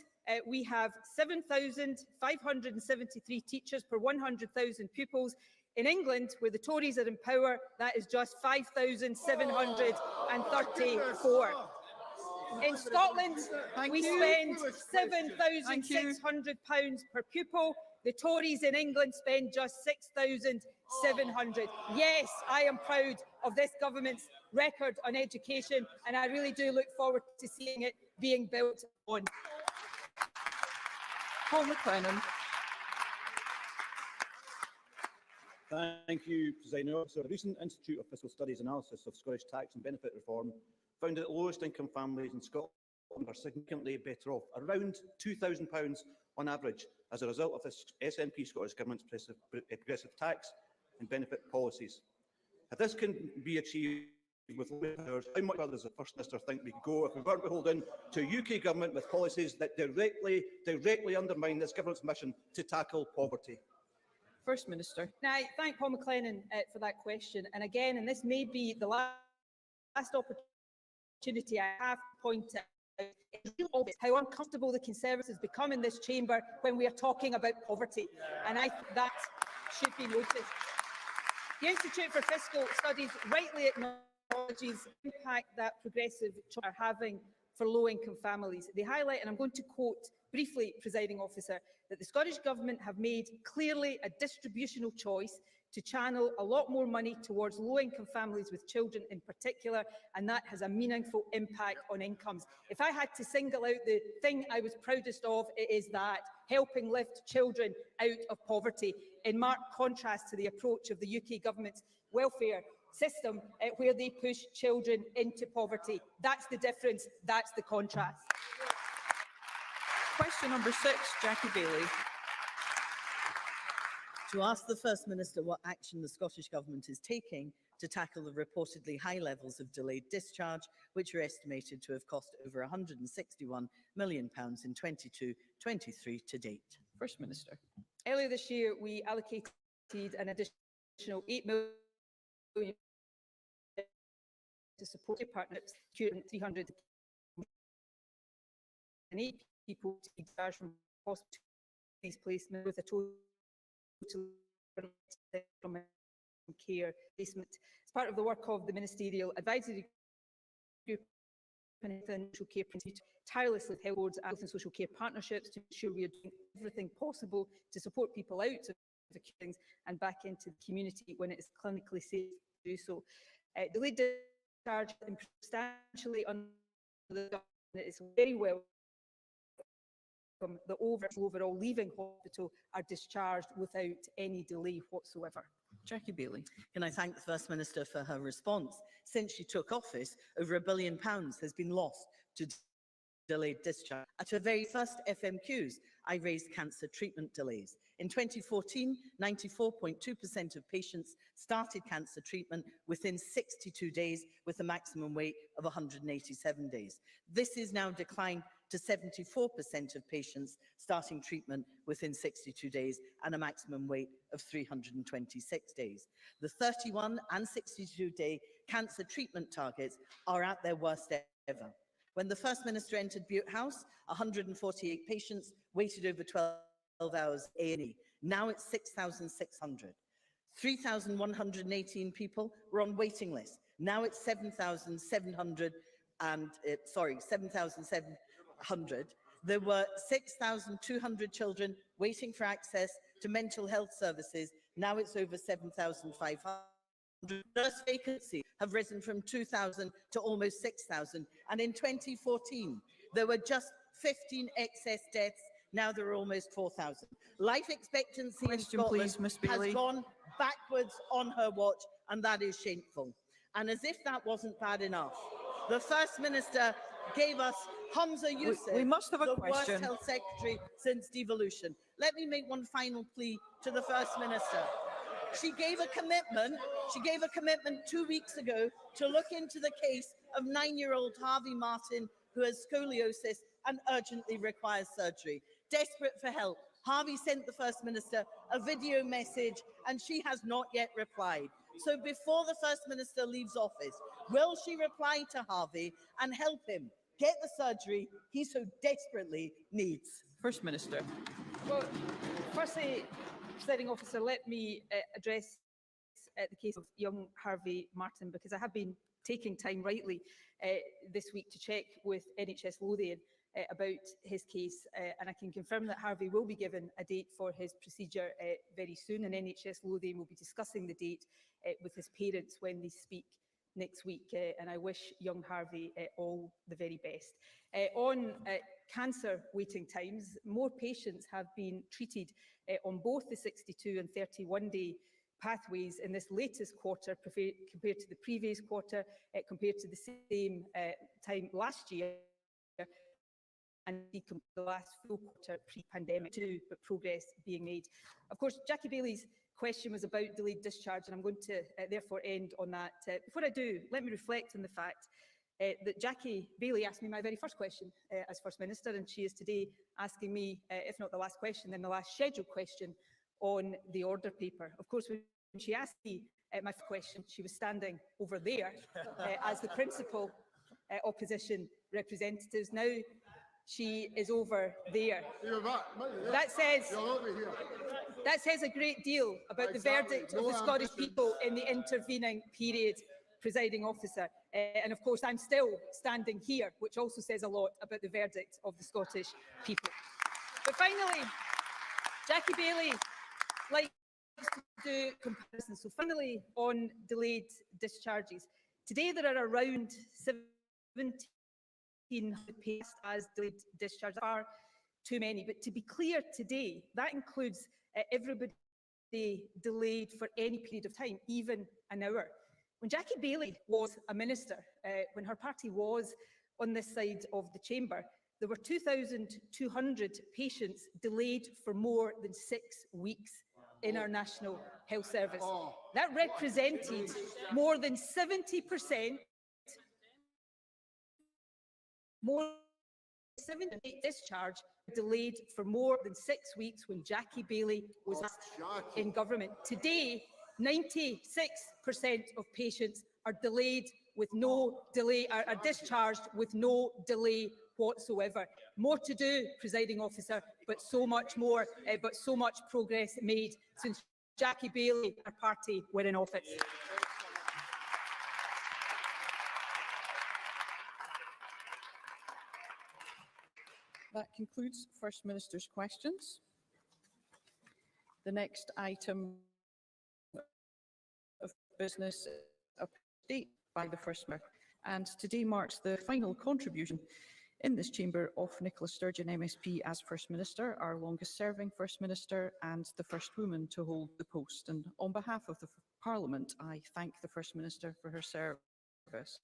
we have 7,573 teachers per 100,000 pupils. In England, where the Tories are in power, that is just 5,734. In Scotland, we spend £7,600 per pupil. The Tories in England spend just 6,700. Yes, I am proud of this government's record on education, and I really do look forward to seeing it being built on. Paul McLennan. Thank you, Presiding Officer. A recent Institute of Fiscal Studies analysis of Scottish tax and benefit reform found that lowest income families in Scotland are significantly better off, around £2,000 on average, as a result of this SNP Scottish Government's progressive tax and benefit policies. If this can be achieved with low powers, how much further does the First Minister think we could go if we weren't beholden to a UK Government with policies that directly undermine this Government's mission to tackle poverty? First Minister. Now, I thank Paul McLennan for that question. And again, and this may be the last opportunity I have to point out, it's really obvious how uncomfortable the Conservatives become in this chamber when we are talking about poverty. And I think that should be noted. The Institute for Fiscal Studies rightly acknowledges the impact that progressive are having for low-income families. They highlight, and I'm going to quote briefly, Presiding Officer, that the Scottish Government have made clearly a distributional choice to channel a lot more money towards low-income families with children in particular, and that has a meaningful impact on incomes. If I had to single out the thing I was proudest of, it is that, helping lift children out of poverty, in marked contrast to the approach of the UK Government's welfare system, where they push children into poverty. That's the difference, that's the contrast. Question number 6, Jackie Baillie. To ask the First Minister what action the Scottish Government is taking to tackle the reportedly high levels of delayed discharge, which are estimated to have cost over £161 million in 22-23 to date. First Minister. Earlier this year, we allocated an additional £8 million to support partners, 308 people to be discharged from hospital placement with a total from care placement. As part of the work of the Ministerial Advisory Group and Social Care Principles, tirelessly held boards and health and social care partnerships to ensure we are doing everything possible to support people out of the things and back into the community when it is clinically safe to do so. Delayed discharge substantially under the government is very well. The overall leaving hospital are discharged without any delay whatsoever. Jackie Baillie. Can I thank the First Minister for her response? Since she took office, over £1 billion has been lost to delayed discharge. At her very first FMQs, I raised cancer treatment delays. In 2014, 94.2% of patients started cancer treatment within 62 days with a maximum wait of 187 days. This is now declined to 74% of patients starting treatment within 62 days and a maximum wait of 326 days. The 31 and 62-day cancer treatment targets are at their worst ever. When the First Minister entered Bute House, 148 patients waited over 12 hours A&E. Now it's 6,600. 3,118 people were on waiting lists. Now it's 7,700 7,700. There were 6,200 children waiting for access to mental health services. Now it's over 7,500. Nurse vacancy have risen from 2,000 to almost 6,000. And in 2014, there were just 15 excess deaths. Now there are almost 4,000. Life expectancy in Scotland please, Ms. Bailey. has gone backwards on her watch, and that is shameful. And as if that wasn't bad enough, the First Minister gave us Hamza Youssef, we must have a the worst question. health secretary since devolution. Let me make one final plea to the First Minister. She gave a commitment 2 weeks ago to look into the case of 9-year-old Harvey Martin, who has scoliosis and urgently requires surgery. Desperate for help, Harvey sent the First Minister a video message and she has not yet replied. So before the First Minister leaves office, will she reply to Harvey and help him get the surgery he so desperately needs? First Minister. Well, firstly, Presiding Officer, let me address the case of young Harvey Martin, because I have been taking time rightly this week to check with NHS Lothian about his case, and I can confirm that Harvey will be given a date for his procedure very soon, and NHS Lothian will be discussing the date with his parents when they speak next week, and I wish young Harvey all the very best. On cancer waiting times, more patients have been treated on both the 62 and 31-day pathways in this latest quarter compared to the previous quarter, compared to the same time last year, and the last full quarter pre-pandemic too, but progress being made. Of course, Jackie Bailey's question was about delayed discharge, and I'm going to therefore end on that. Before I do, let me reflect on the fact that Jackie Bailey asked me my very first question as First Minister, and she is today asking me, if not the last question, then the last scheduled question on the order paper. Of course, when she asked me my question, she was standing over there as the principal opposition representatives. Now she is over there. That says a great deal about the verdict of the Scottish people in the intervening period, Presiding Officer. And of course, I'm still standing here, which also says a lot about the verdict of the Scottish people. But finally, Jackie Bailey likes to do comparisons. So finally, on delayed discharges. Today, there are around 1,700 patients as delayed discharge. Far too many. But to be clear today, that includes everybody delayed for any period of time, even an hour. When Jackie Bailey was a minister, when her party was on this side of the chamber, there were 2,200 patients delayed for more than 6 weeks in our National Health Service. That represented more than 70%, more than 70% discharge delayed for more than 6 weeks when Jackie Bailey was in government. Today, 96% of patients are delayed with no delay, are discharged with no delay whatsoever. More to do, Presiding Officer, but so much more, but so much progress made since Jackie Bailey and her party were in office. That concludes First Minister's questions. The next item of business update by the First Minister, and today marks the final contribution in this chamber of Nicola Sturgeon MSP as First Minister, our longest serving First Minister and the first woman to hold the post. And on behalf of the Parliament, I thank the First Minister for her service.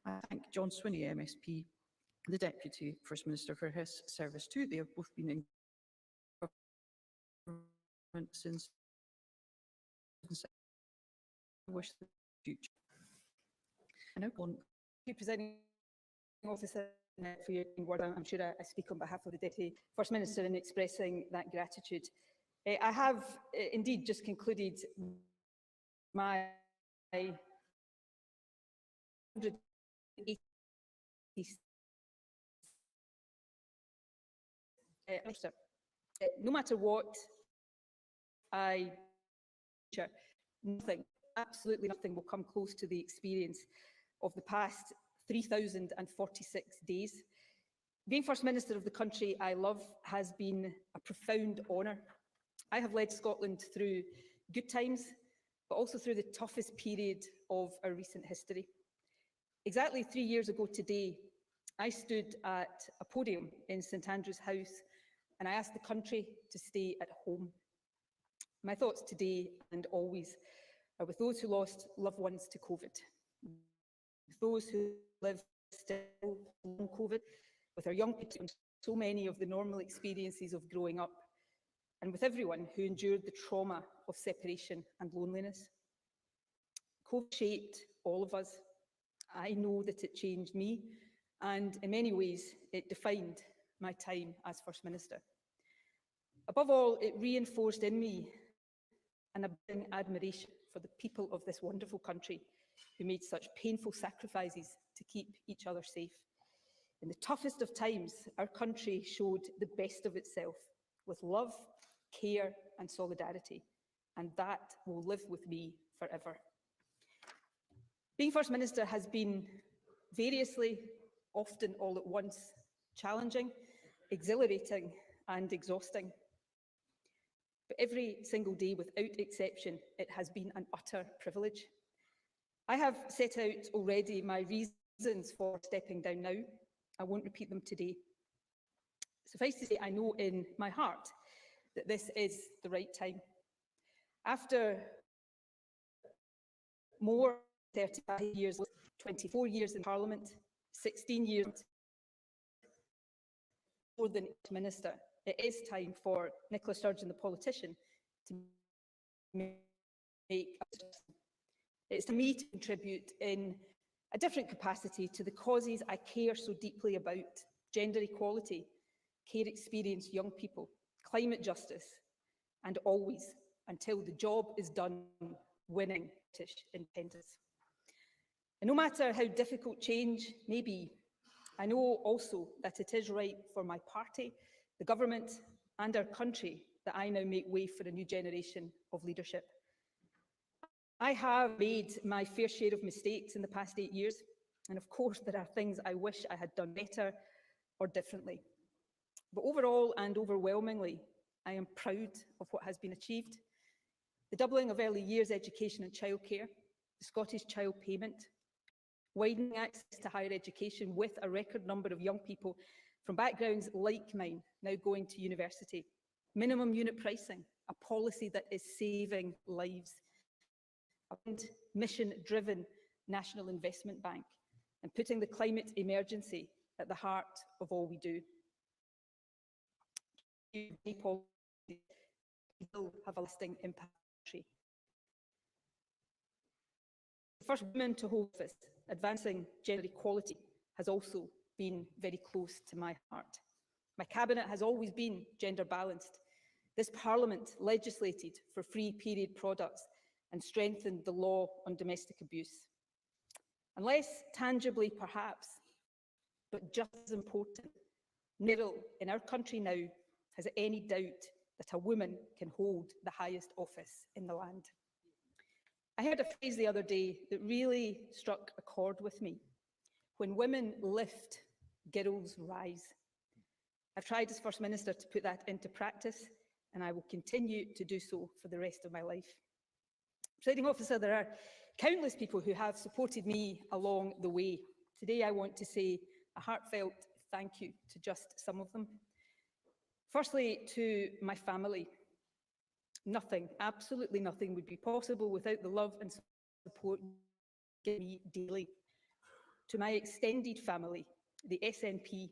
I thank John Swinney MSP, the Deputy First Minister, for his service too. They have both been in government since I wish the future. And now on. Presiding Officer, for your kind word. I'm sure I speak on behalf of the Deputy First Minister in expressing that gratitude. I have indeed just concluded my 180 no matter what nothing, absolutely nothing will come close to the experience of the past 3,046 days. Being First Minister of the country I love has been a profound honour. I have led Scotland through good times, but also through the toughest period of our recent history. Exactly 3 years ago today, I stood at a podium in St Andrew's House and I asked the country to stay at home. My thoughts today and always are with those who lost loved ones to COVID, with those who live still on COVID, with our young people and so many of the normal experiences of growing up, and with everyone who endured the trauma of separation and loneliness. COVID shaped all of us. I know that it changed me, and in many ways, it defined my time as First Minister. Above all, it reinforced in me an abiding admiration for the people of this wonderful country who made such painful sacrifices to keep each other safe. In the toughest of times, our country showed the best of itself with love, care and solidarity, and that will live with me forever. Being First Minister has been variously, often all at once, challenging, exhilarating and exhausting. But every single day, without exception, it has been an utter privilege. I have set out already my reasons for stepping down now. I won't repeat them today. Suffice to say, I know in my heart that this is the right time. After more than 35 years, 24 years in Parliament, 16 years more than Minister, it is time for Nicola Sturgeon, the politician, to make it's to me to contribute in a different capacity to the causes I care so deeply about: gender equality, care experience young people, climate justice, and always, until the job is done, winning British independence. And no matter how difficult change may be, I know also that it is right for my party, the government, and our country that I now make way for a new generation of leadership. I have made my fair share of mistakes in the past 8 years, and of course there are things I wish I had done better or differently. But overall and overwhelmingly, I am proud of what has been achieved. The doubling of early years education and childcare, the Scottish Child Payment, widening access to higher education with a record number of young people from backgrounds like mine now going to university, minimum unit pricing, a policy that is saving lives, a mission-driven National Investment Bank, and putting the climate emergency at the heart of all we do. Policies will have a lasting impact. The first woman to hold office, advancing gender equality, has also been very close to my heart. My cabinet has always been gender balanced. This Parliament legislated for free period products and strengthened the law on domestic abuse. And less tangibly perhaps, but just as important, little in our country now has any doubt that a woman can hold the highest office in the land. I heard a phrase the other day that really struck a chord with me. When women lift, girls rise. I've tried as First Minister to put that into practice, and I will continue to do so for the rest of my life. Presiding Officer, there are countless people who have supported me along the way. Today I want to say a heartfelt thank you to just some of them. Firstly, to my family. Nothing, absolutely nothing would be possible without the love and support you give me daily. To my extended family, the SNP,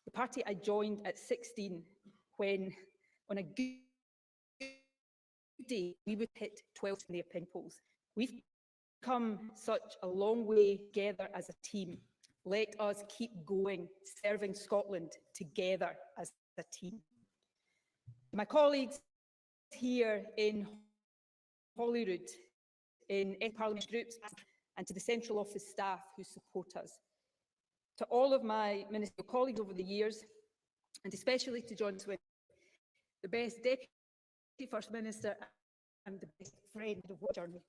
the party I joined at 16 when, on a good day, we would hit 12 in the opinion polls. We've come such a long way together as a team. Let us keep going, serving Scotland together as a team. My colleagues here in Holyrood, in parliament groups, and to the central office staff who support us. To all of my ministerial colleagues over the years, and especially to John Swin, the best Deputy First Minister and the best friend of what journey.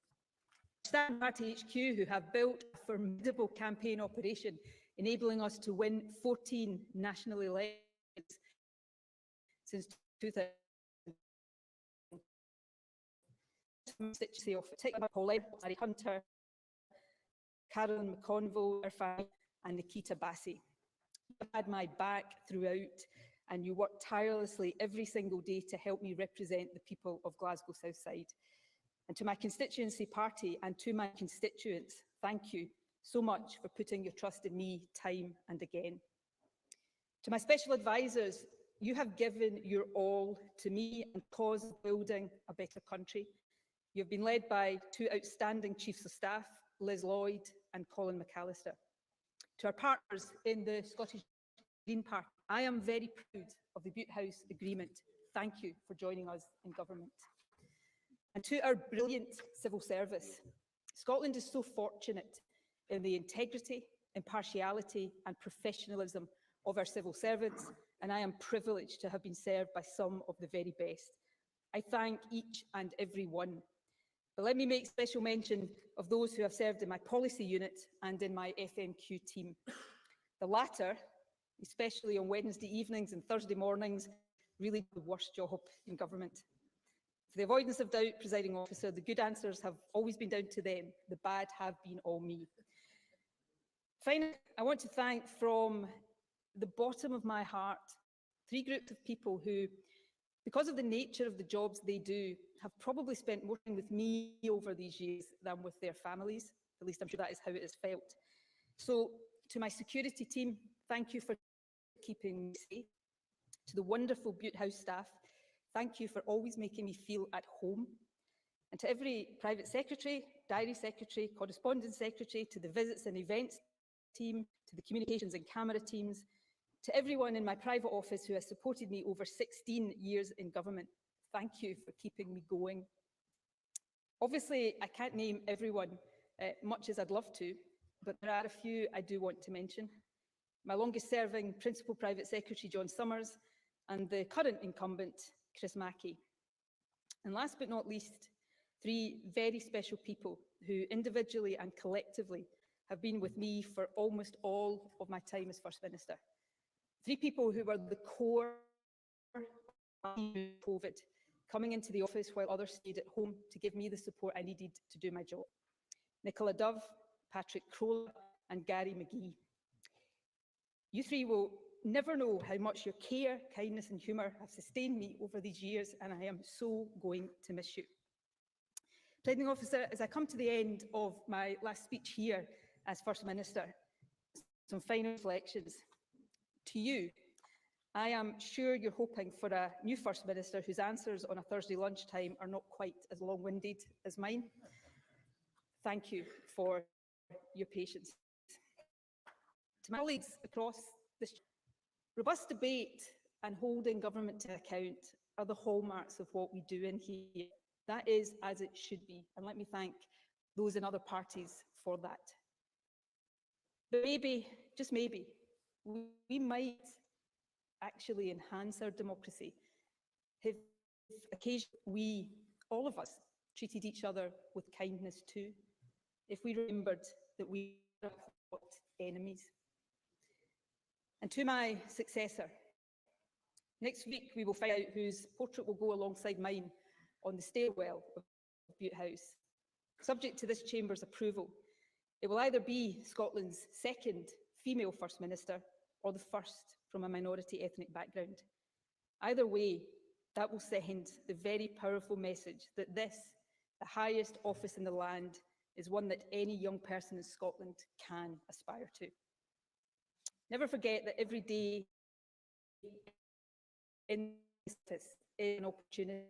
Staff at HQ who have built a formidable campaign operation, enabling us to win 14 national elections since 2000. constituency of particular Pauline, Harry Hunter, Carolyn McConville, Irfan, and Nikita Bassi. You've had my back throughout, and you work tirelessly every single day to help me represent the people of Glasgow South Side. And to my constituency party and to my constituents, thank you so much for putting your trust in me time and again. To my special advisors, you have given your all to me and caused building a better country. You've been led by two outstanding Chiefs of Staff, Liz Lloyd and Colin McAllister. To our partners in the Scottish Green Party, I am very proud of the Butte House Agreement. Thank you for joining us in government. And to our brilliant civil service, Scotland is so fortunate in the integrity, impartiality and professionalism of our civil servants, and I am privileged to have been served by some of the very best. I thank each and every one. But let me make special mention of those who have served in my policy unit and in my FMQ team. The latter, especially on Wednesday evenings and Thursday mornings, really the worst job in government. For the avoidance of doubt, presiding officer, the good answers have always been down to them. The bad have been all me. Finally, I want to thank from the bottom of my heart three groups of people who, because of the nature of the jobs they do, have probably spent more time with me over these years than with their families. At least I'm sure that is how it has felt. So to my security team, thank you for keeping me safe. To the wonderful Butte House staff, thank you for always making me feel at home. And to every private secretary, diary secretary, correspondence secretary, to the visits and events team, to the communications and camera teams, to everyone in my private office who has supported me over 16 years in government, thank you for keeping me going. Obviously, I can't name everyone, much as I'd love to, but there are a few I do want to mention. My longest serving Principal Private Secretary, John Summers, and the current incumbent, Chris Mackey. And last but not least, three very special people who individually and collectively have been with me for almost all of my time as First Minister. Three people who were the core of COVID, coming into the office while others stayed at home to give me the support I needed to do my job. Nicola Dove, Patrick Crowler, and Gary McGee. You three will never know how much your care, kindness and humour have sustained me over these years, and I am so going to miss you. Presiding officer, as I come to the end of my last speech here as First Minister, some final reflections. To you, I am sure you're hoping for a new First Minister whose answers on a Thursday lunchtime are not quite as long-winded as mine. Thank you for your patience. To my colleagues across this, robust debate and holding government to account are the hallmarks of what we do in here. That is as it should be, and let me thank those in other parties for that. But maybe, just maybe, we might actually enhance our democracy if occasionally we, all of us, treated each other with kindness too, if we remembered that we are hot enemies. And to my successor, next week we will find out whose portrait will go alongside mine on the stairwell of Butte House. Subject to this Chamber's approval, it will either be Scotland's second female First Minister or the first from a minority ethnic background. Either way, that will send the very powerful message that this, the highest office in the land, is one that any young person in Scotland can aspire to. Never forget that every day in this office is an opportunity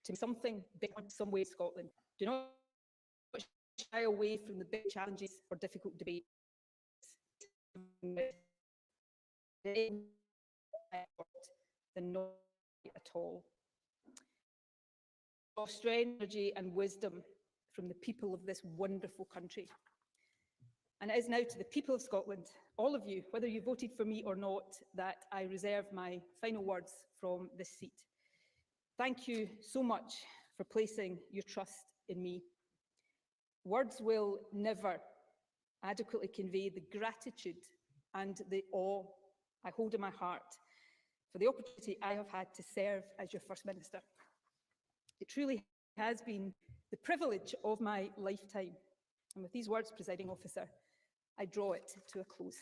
to make something big in some way in Scotland. Do not shy away from the big challenges or difficult debates. Than not at all. Of strength, energy and wisdom from the people of this wonderful country. And it is now to the people of Scotland, all of you, whether you voted for me or not, that I reserve my final words from this seat. Thank you so much for placing your trust in me. Words will never adequately convey the gratitude and the awe I hold in my heart for the opportunity I have had to serve as your First Minister. It truly has been the privilege of my lifetime. And with these words, Presiding Officer, I draw it to a close.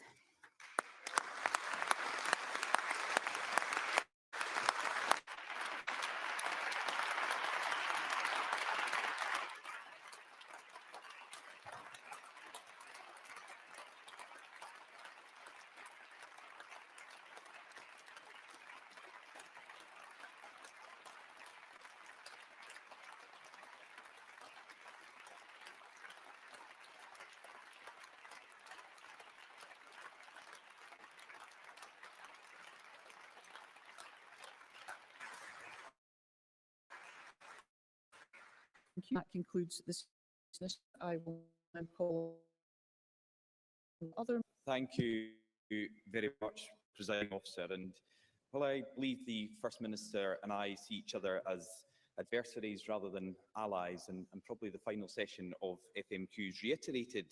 That concludes this business. I will now call other. Thank you very much, Presiding Officer. And while I believe the First Minister and I see each other as adversaries rather than allies, and probably the final session of FMQs reiterated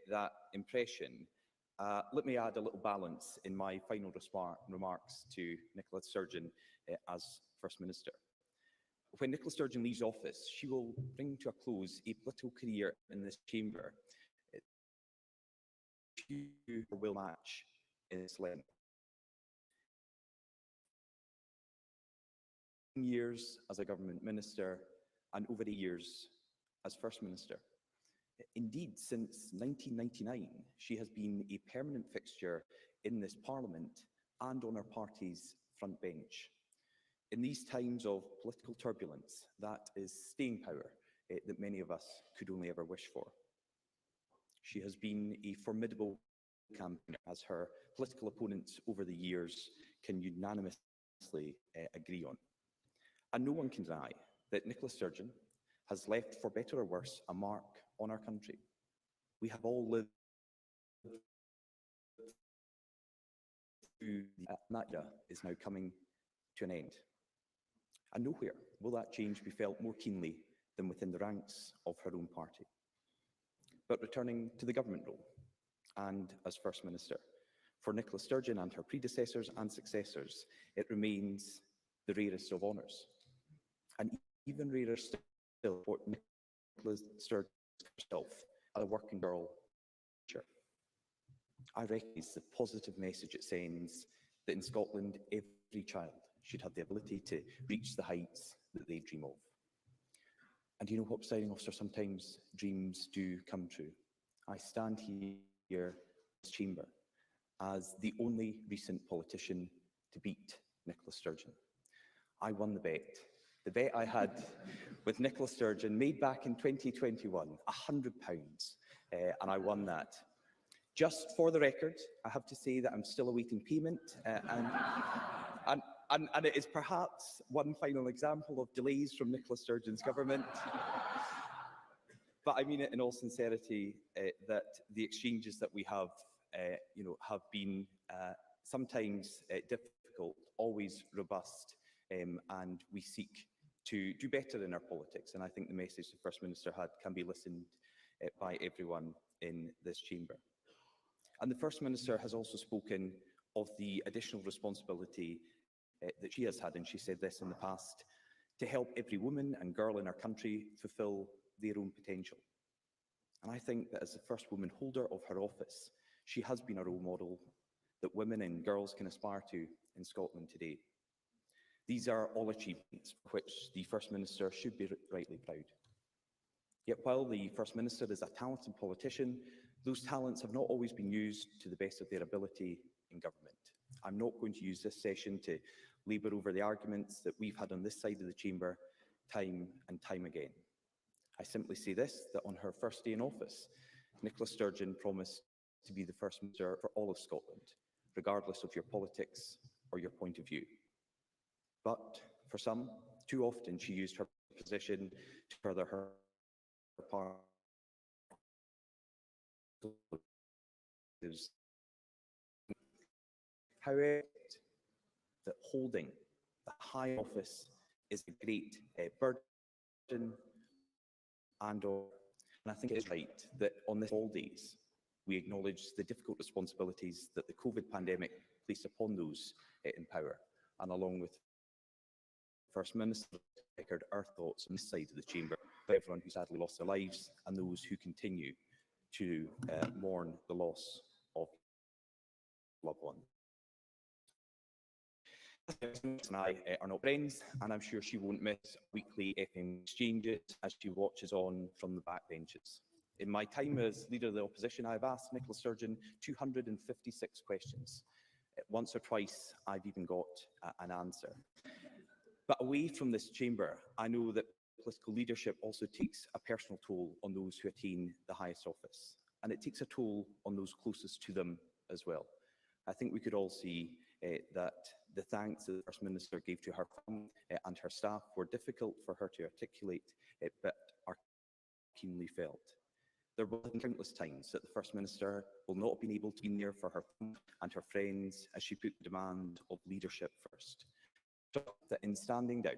that impression, let me add a little balance in my final remarks to Nicola Sturgeon as First Minister. When Nicola Sturgeon leaves office, she will bring to a close a political career in this chamber few will match in its length. Years as a government minister and over 8 years as First Minister. Indeed, since 1999, she has been a permanent fixture in this Parliament and on our party's front bench. In these times of political turbulence, that is staying power that many of us could only ever wish for. She has been a formidable campaigner, as her political opponents over the years can unanimously agree on. And no one can deny that Nicola Sturgeon has left, for better or worse, a mark on our country. We have all lived through that era is now coming to an end. And nowhere will that change be felt more keenly than within the ranks of her own party. But returning to the government role, and as First Minister, for Nicola Sturgeon and her predecessors and successors, it remains the rarest of honours. And even rarer still for Nicola Sturgeon herself, a working girl. I recognise the positive message it sends that in Scotland, every child should have the ability to reach the heights that they dream of. And you know what, Presiding Officer, sometimes dreams do come true. I stand here in this chamber as the only recent politician to beat Nicola Sturgeon. I won the bet. The bet I had with Nicola Sturgeon, made back in 2021, £100, and I won that. Just for the record, I have to say that I'm still awaiting payment, and it is perhaps one final example of delays from Nicola Sturgeon's government. But I mean it in all sincerity that the exchanges that we have, have been sometimes difficult, always robust, and we seek to do better in our politics. And I think the message the First Minister had can be listened by everyone in this chamber. And the First Minister has also spoken of the additional responsibility that she has had, and she said this in the past, to help every woman and girl in our country fulfil their own potential. And I think that as the first woman holder of her office, she has been a role model that women and girls can aspire to in Scotland today. These are all achievements for which the First Minister should be rightly proud. Yet while the First Minister is a talented politician, those talents have not always been used to the best of their ability in government. I'm not going to use this session to labour over the arguments that we've had on this side of the chamber time and time again. I simply say this, that on her first day in office, Nicola Sturgeon promised to be the First Minister for all of Scotland, regardless of your politics or your point of view. But for some, too often she used her position to further her party. However, that holding the high office is a great burden and I think it is right that on this all days we acknowledge the difficult responsibilities that the COVID pandemic placed upon those in power, and along with First Minister record our thoughts on this side of the chamber for everyone who sadly lost their lives and those who continue to mourn the loss of loved ones. And I are not friends, and I'm sure she won't miss weekly FM exchanges as she watches on from the backbenches. In my time as Leader of the Opposition, I've asked Nicola Sturgeon 256 questions. Once or twice, I've even got an answer. But away from this chamber, I know that political leadership also takes a personal toll on those who attain the highest office, and it takes a toll on those closest to them as well. I think we could all see that the thanks that the First Minister gave to her family and her staff were difficult for her to articulate, but are keenly felt. There will have been countless times that the First Minister will not have been able to be there for her family and her friends as she put the demand of leadership first. That in standing down,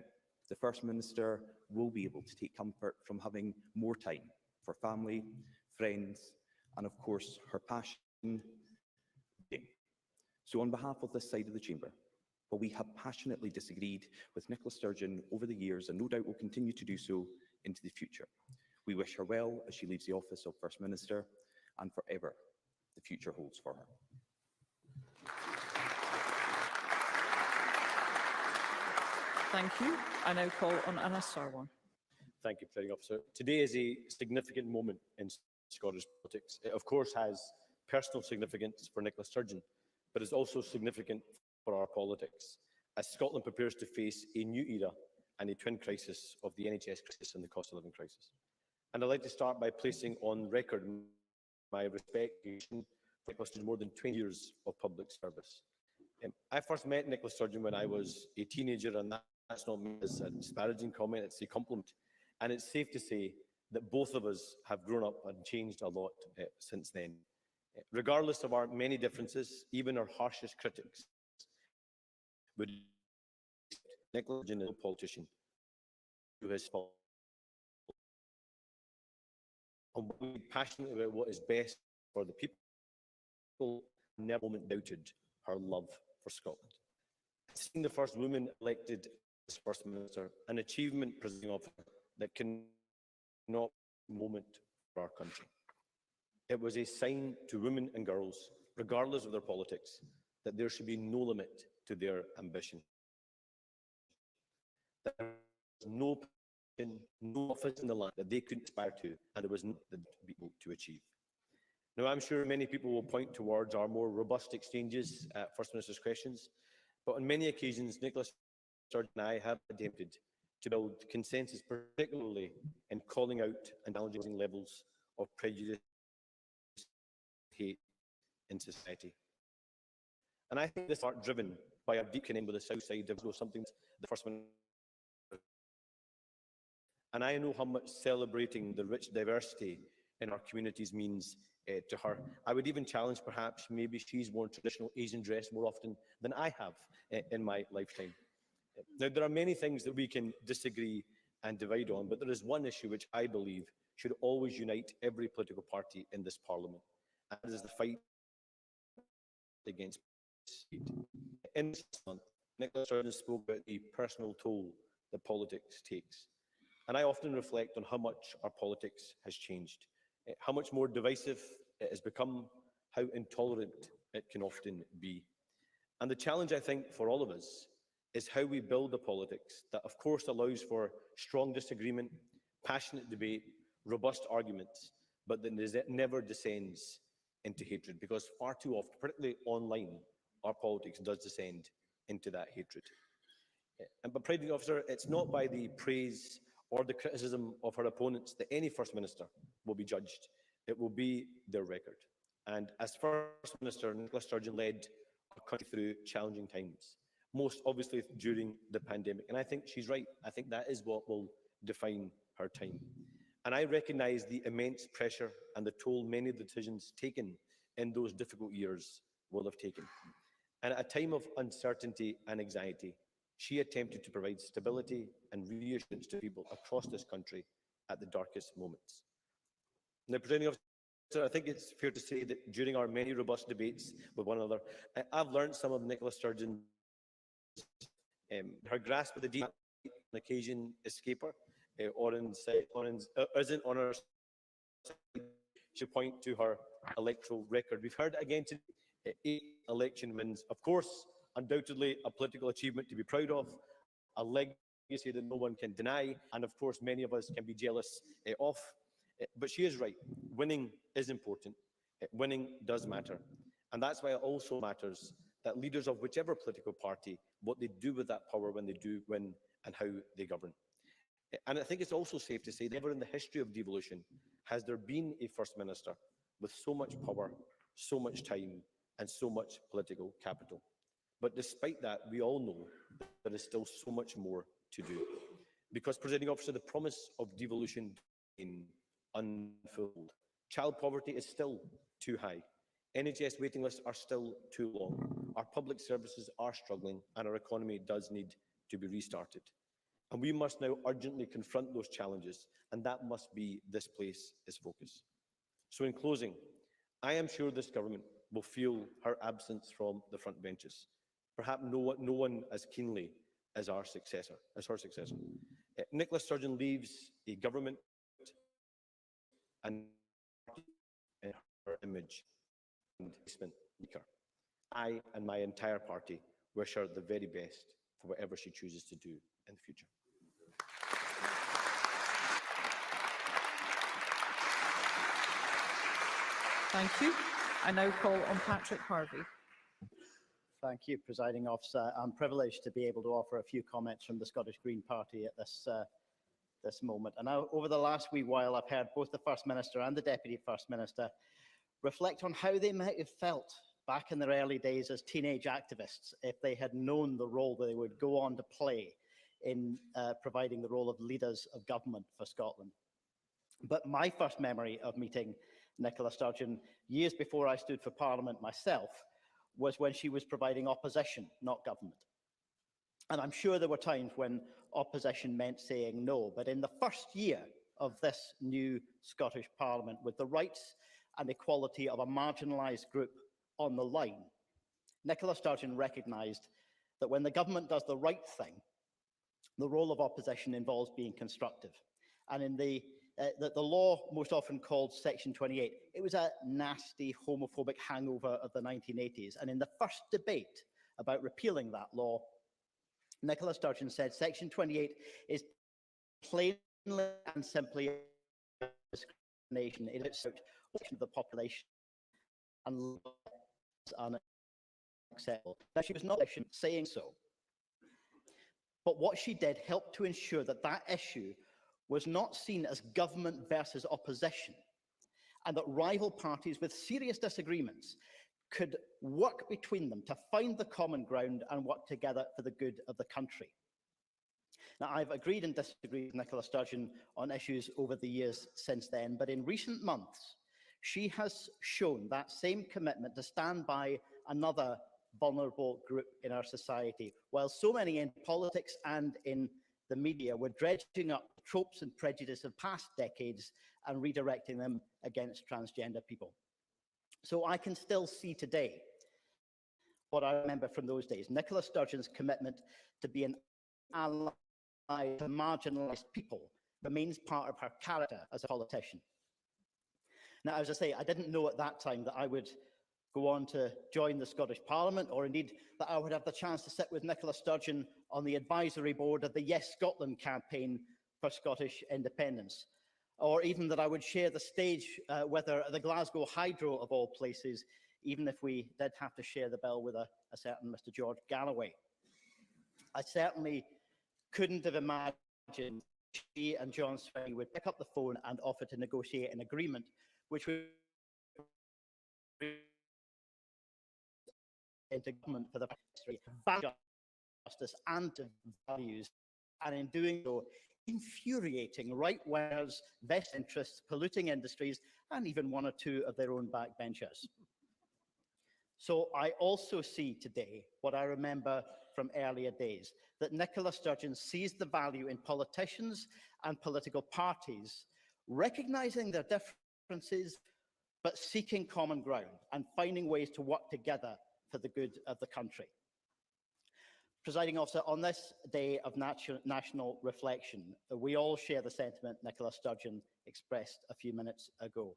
the First Minister will be able to take comfort from having more time for family, friends, and of course her passion. So on behalf of this side of the chamber, while we have passionately disagreed with Nicola Sturgeon over the years and no doubt will continue to do so into the future, we wish her well as she leaves the office of First Minister and forever the future holds for her. Thank you. I now call on Anas Sarwan. Thank you, Presiding Officer. Today is a significant moment in Scottish politics. It, of course, has personal significance for Nicola Sturgeon, but is also significant for our politics, as Scotland prepares to face a new era and a twin crisis of the NHS crisis and the cost of living crisis. And I'd like to start by placing on record my respect for Nicola Sturgeon more than 20 years of public service. I first met Nicola Sturgeon when I was a teenager, and that's not meant as a disparaging comment, it's a compliment. And it's safe to say that both of us have grown up and changed a lot since then. Regardless of our many differences, even our harshest critics would Nicola Sturgeon is a politician who has fought and we passionate about what is best for the people, never moment doubted her love for Scotland. Seeing the first woman elected as First Minister, an achievement, Presiding Officer, that cannot be a moment for our country. It was a sign to women and girls, regardless of their politics, that there should be no limit to their ambition. There was no position, no office in the land that they couldn't aspire to, and there was nothing that they would be able to achieve. Now, I'm sure many people will point towards our more robust exchanges at First Minister's questions, but on many occasions, Nicola Sturgeon and I have attempted to build consensus, particularly in calling out and challenging levels of prejudice, hate in society. And I think this is part driven by our deep connection with the South Side of something the First Minister. And I know how much celebrating the rich diversity in our communities means to her. I would even challenge perhaps maybe she's worn traditional Asian dress more often than I have in my lifetime. Now, there are many things that we can disagree and divide on, but there is one issue which I believe should always unite every political party in this Parliament, and that is the fight against state. In this month, Nicola Sturgeon spoke about the personal toll that politics takes. And I often reflect on how much our politics has changed, how much more divisive it has become, how intolerant it can often be. And the challenge, I think, for all of us is how we build a politics that, of course, allows for strong disagreement, passionate debate, robust arguments, but that never descends into hatred, because far too often, particularly online, our politics does descend into that hatred. But, Presiding Officer, it's not by the praise or the criticism of her opponents that any First Minister will be judged. It will be their record. And as First Minister, Nicola Sturgeon led our country through challenging times, most obviously during the pandemic. And I think she's right. I think that is what will define her time. And I recognise the immense pressure and the toll many of the decisions taken in those difficult years will have taken. And at a time of uncertainty and anxiety, she attempted to provide stability and reassurance to people across this country at the darkest moments. Now, Presiding Officer, I think it's fair to say that during our many robust debates with one another, I've learned some of Nicola Sturgeon's her grasp of the on occasion escape her, isn't on her side, she point to her electoral record. We've heard it again today, 8 election wins. Of course, undoubtedly a political achievement to be proud of, a legacy that no one can deny, and of course many of us can be jealous of. But she is right, winning is important, winning does matter. And that's why it also matters that leaders of whichever political party, what they do with that power when they do win and how they govern. And I think it's also safe to say that never in the history of devolution has there been a First Minister with so much power, so much time, and so much political capital. But despite that, we all know that there is still so much more to do. Because, Presiding Officer, the promise of devolution in unfulfilled. Child poverty is still too high. NHS waiting lists are still too long. Our public services are struggling, and our economy does need to be restarted. And we must now urgently confront those challenges, and that must be this place's focus. So in closing, I am sure this government will feel her absence from the front benches. Perhaps no one as keenly as her successor. Nicola Sturgeon leaves a government and her image and weaker. I and my entire party wish her the very best for whatever she chooses to do in the future. Thank you. I now call on Patrick Harvey. Thank you, Presiding Officer. I'm privileged to be able to offer a few comments from the Scottish Green Party at this moment. And now, over the last wee while, I've heard both the First Minister and the Deputy First Minister reflect on how they might have felt back in their early days as teenage activists if they had known the role that they would go on to play in providing the role of leaders of government for Scotland. But my first memory of meeting Nicola Sturgeon, years before I stood for Parliament myself, was when she was providing opposition, not government. And I'm sure there were times when opposition meant saying no, but in the first year of this new Scottish Parliament, with the rights and equality of a marginalised group on the line, Nicola Sturgeon recognised that when the government does the right thing, the role of opposition involves being constructive. And in the law most often called Section 28, it was a nasty homophobic hangover of the 1980s. And in the first debate about repealing that law, Nicola Sturgeon said Section 28 is plainly and simply discrimination. It is out of the population and unacceptable. Now, she was not saying so, but what she did helped to ensure that that issue was not seen as government versus opposition, and that rival parties with serious disagreements could work between them to find the common ground and work together for the good of the country. Now, I've agreed and disagreed with Nicola Sturgeon on issues over the years since then, but in recent months, she has shown that same commitment to stand by another vulnerable group in our society, while so many in politics and in the media were dredging up tropes and prejudice of past decades and redirecting them against transgender people. So I can still see today what I remember from those days. Nicola Sturgeon's commitment to be an ally to marginalised people remains part of her character as a politician. Now, as I say, I didn't know at that time that I would go on to join the Scottish Parliament, or indeed that I would have the chance to sit with Nicola Sturgeon on the advisory board of the Yes Scotland campaign for Scottish independence, or even that I would share the stage with her at the Glasgow Hydro of all places, even if we did have to share the bill with a certain Mr. George Galloway. I certainly couldn't have imagined she and John Swinney would pick up the phone and offer to negotiate an agreement which would into government for the history, justice and values, and in doing so, infuriating right-wingers, vested interests, polluting industries, and even one or two of their own backbenchers. So I also see today what I remember from earlier days, that Nicola Sturgeon sees the value in politicians and political parties, recognising their differences, but seeking common ground and finding ways to work together for the good of the country. Presiding Officer, on this day of national reflection, we all share the sentiment Nicola Sturgeon expressed a few minutes ago.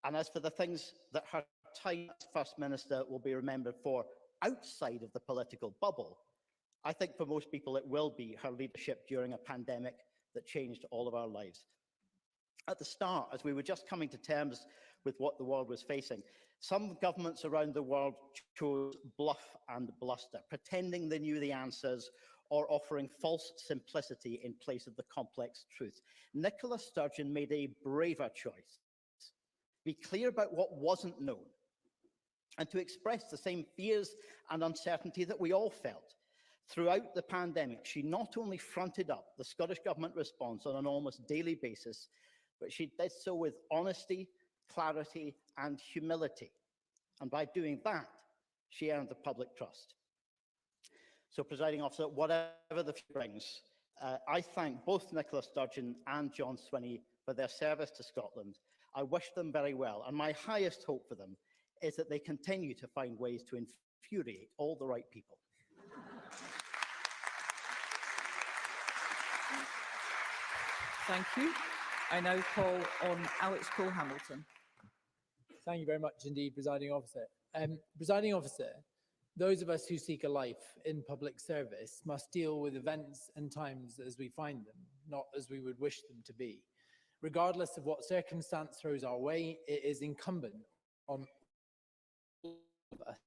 And as for the things that her time as First Minister will be remembered for outside of the political bubble, I think for most people it will be her leadership during a pandemic that changed all of our lives. At the start, as we were just coming to terms with what the world was facing, some governments around the world chose bluff and bluster, pretending they knew the answers or offering false simplicity in place of the complex truth. Nicola Sturgeon made a braver choice. Be clear about what wasn't known and to express the same fears and uncertainty that we all felt. Throughout the pandemic, she not only fronted up the Scottish Government response on an almost daily basis, but she did so with honesty, clarity, and humility. And by doing that, she earned the public trust. So, Presiding Officer, whatever the future brings, I thank both Nicola Sturgeon and John Swinney for their service to Scotland. I wish them very well, and my highest hope for them is that they continue to find ways to infuriate all the right people. Thank you. I now call on Alex Cole-Hamilton. Thank you very much indeed, Presiding Officer. Presiding Officer, those of us who seek a life in public service must deal with events and times as we find them, not as we would wish them to be. Regardless of what circumstance throws our way, it is incumbent on all of us,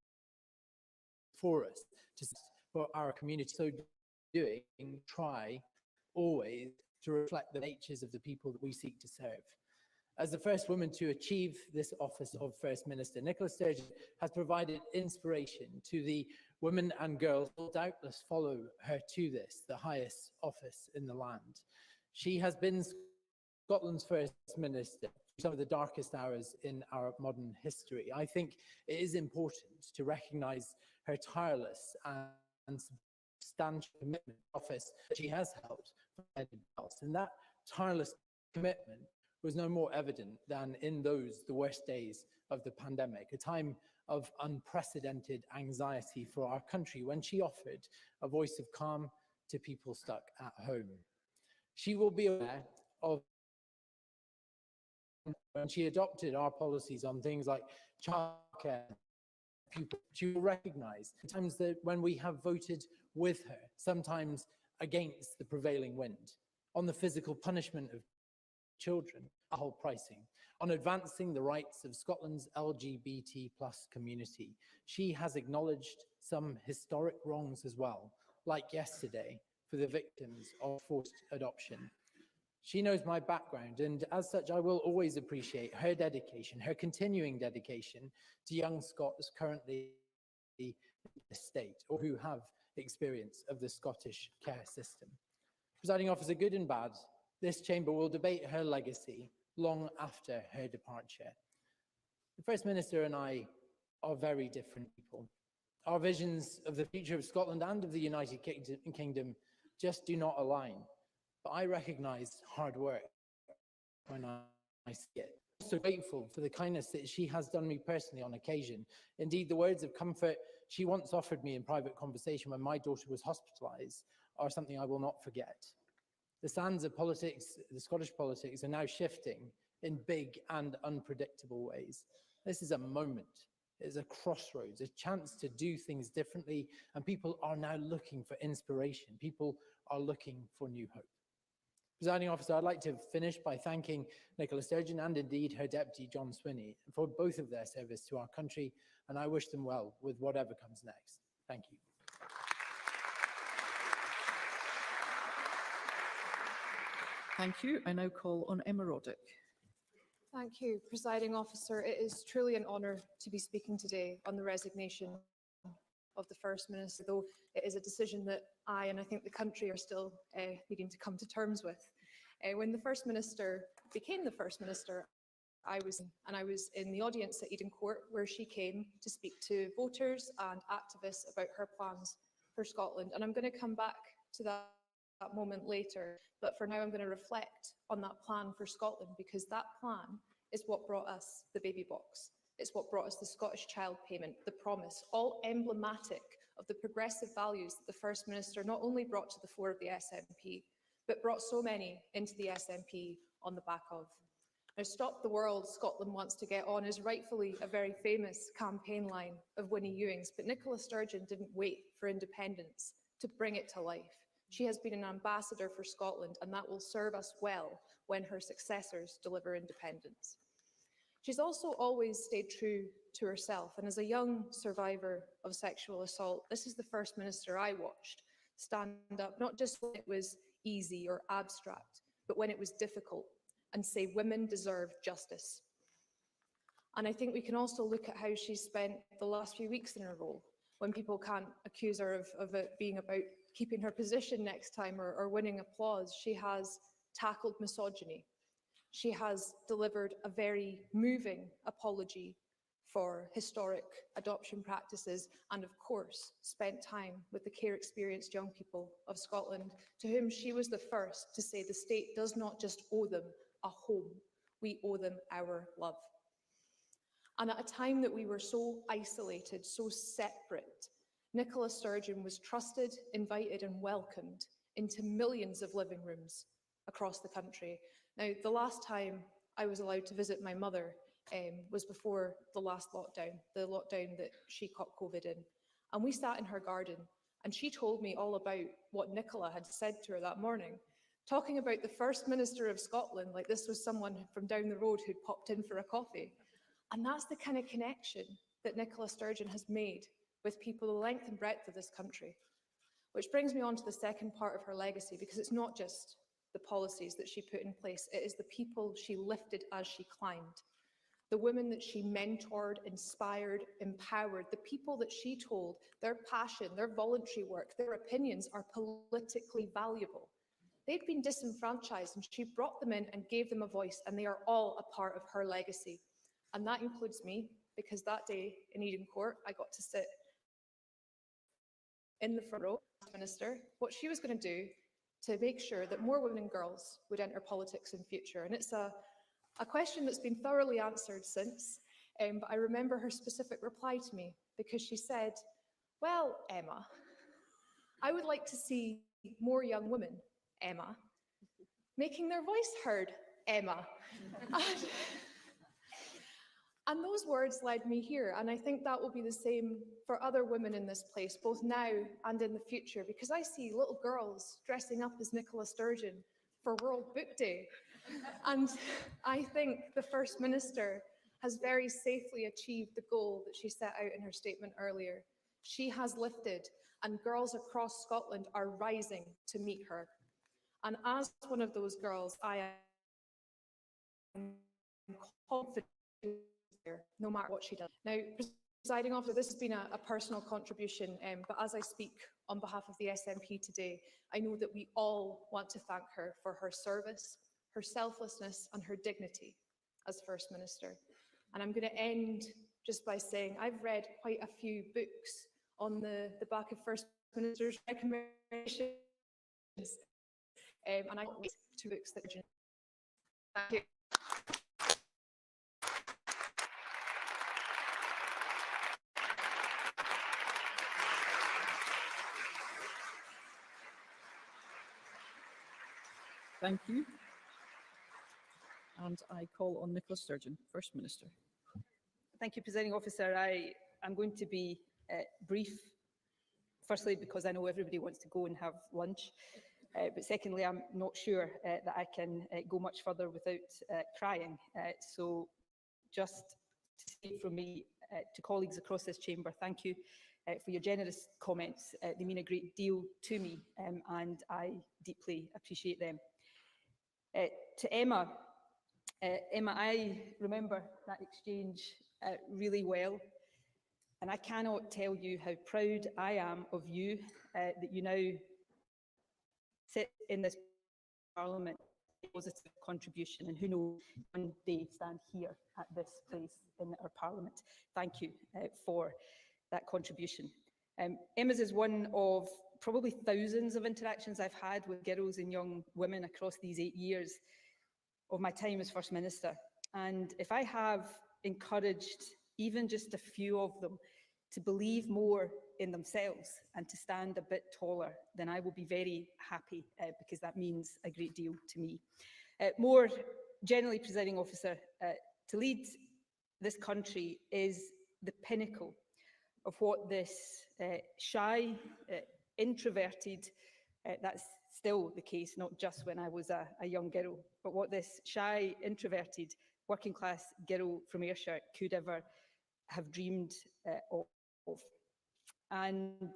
for us, to for our community. So doing, try always to reflect the natures of the people that we seek to serve. As the first woman to achieve this office of First Minister, Nicola Sturgeon has provided inspiration to the women and girls who will doubtless follow her to this, the highest office in the land. She has been Scotland's First Minister through some of the darkest hours in our modern history. I think it is important to recognise her tireless and substantial commitment to office that she has held for many years. And that tireless commitment was no more evident than in the worst days of the pandemic, a time of unprecedented anxiety for our country, when she offered a voice of calm to people stuck at home. She will be aware of when she adopted our policies on things like childcare, she will recognise the times that when we have voted with her, sometimes against the prevailing wind, on the physical punishment of children, alcohol pricing, on advancing the rights of Scotland's LGBT+ community. She has acknowledged some historic wrongs as well, like yesterday, for the victims of forced adoption. She knows my background, and as such, I will always appreciate her dedication, her continuing dedication to young Scots currently in the state or who have experience of the Scottish care system. Presiding Officer, good and bad, this chamber will debate her legacy long after her departure. The First Minister and I are very different people. Our visions of the future of Scotland and of the United Kingdom just do not align. But I recognise hard work when I see it. I'm so grateful for the kindness that she has done me personally on occasion. Indeed, the words of comfort she once offered me in private conversation when my daughter was hospitalised are something I will not forget. The sands of politics, the Scottish politics, are now shifting in big and unpredictable ways. This is a moment, it is a crossroads, a chance to do things differently, and people are now looking for inspiration. People are looking for new hope. Presiding Officer, I'd like to finish by thanking Nicola Sturgeon and indeed her Deputy John Swinney for both of their service to our country, and I wish them well with whatever comes next. Thank you. Thank you. I now call on Emma Roddick. Thank you, Presiding Officer. It is truly an honour to be speaking today on the resignation of the First Minister, though it is a decision that I and I think the country are still needing to come to terms with. When the First Minister became the First Minister, I was in the audience at Eden Court, where she came to speak to voters and activists about her plans for Scotland. And I'm going to come back to that moment later, but for now I'm going to reflect on that plan for Scotland, because that plan is what brought us the baby box. It's what brought us the Scottish Child Payment, the promise, all emblematic of the progressive values that the First Minister not only brought to the fore of the SNP, but brought so many into the SNP on the back of. Now, Stop the World, Scotland Wants to Get On is rightfully a very famous campaign line of Winnie Ewing's, but Nicola Sturgeon didn't wait for independence to bring it to life. She has been an ambassador for Scotland, and that will serve us well when her successors deliver independence. She's also always stayed true to herself, and as a young survivor of sexual assault, this is the First Minister I watched stand up, not just when it was easy or abstract, but when it was difficult, and say women deserve justice. And I think we can also look at how she's spent the last few weeks in her role, when people can't accuse her of it being about keeping her position next time or winning applause. She has tackled misogyny. She has delivered a very moving apology for historic adoption practices, and of course, spent time with the care-experienced young people of Scotland, to whom she was the first to say the state does not just owe them a home, we owe them our love. And at a time that we were so isolated, so separate, Nicola Sturgeon was trusted, invited and welcomed into millions of living rooms across the country. Now, the last time I was allowed to visit my mother was before the last lockdown, the lockdown that she caught COVID in. And we sat in her garden, and she told me all about what Nicola had said to her that morning, talking about the First Minister of Scotland like this was someone from down the road who'd popped in for a coffee. And that's the kind of connection that Nicola Sturgeon has made with people the length and breadth of this country. Which brings me on to the second part of her legacy, because it's not just the policies that she put in place, it is the people she lifted as she climbed. The women that she mentored, inspired, empowered, the people that she told their passion, their voluntary work, their opinions are politically valuable. They'd been disenfranchised, and she brought them in and gave them a voice, and they are all a part of her legacy. And that includes me, because that day in Eden Court, I got to sit in the front row, Minister, what she was going to do to make sure that more women and girls would enter politics in future. And it's a question that's been thoroughly answered since, but I remember her specific reply to me, because she said, well, Emma, I would like to see more young women, Emma, making their voice heard, Emma. And those words led me here, and I think that will be the same for other women in this place, both now and in the future, because I see little girls dressing up as Nicola Sturgeon for World Book Day. And I think the First Minister has very safely achieved the goal that she set out in her statement earlier. She has lifted, and girls across Scotland are rising to meet her. And as one of those girls, I am confident no matter what she does. Now, presiding officer, this has been a personal contribution, but as I speak on behalf of the SNP today, I know that we all want to thank her for her service, her selflessness and her dignity as First Minister. And I'm going to end just by saying I've read quite a few books on the back of First Minister's recommendations, and I got two books that thank you. Thank you. And I call on Nicola Sturgeon, First Minister. Thank you, Presiding Officer. I am going to be brief. Firstly, because I know everybody wants to go and have lunch. But secondly, I'm not sure that I can go much further without crying. So just to say from me to colleagues across this chamber, thank you for your generous comments. They mean a great deal to me, and I deeply appreciate them. To Emma, Emma, I remember that exchange really well, and I cannot tell you how proud I am of you that you now sit in this Parliament, positive contribution, and who knows, one day stand here at this place in our Parliament. Thank you for that contribution. Emma's is one of probably thousands of interactions I've had with girls and young women across these 8 years of my time as First Minister. And if I have encouraged even just a few of them to believe more in themselves and to stand a bit taller, then I will be very happy because that means a great deal to me. More generally, Presiding Officer, to lead this country is the pinnacle of what this shy, introverted, that's still the case, not just when I was a young girl, but what this shy, introverted, working class girl from Ayrshire could ever have dreamed of. And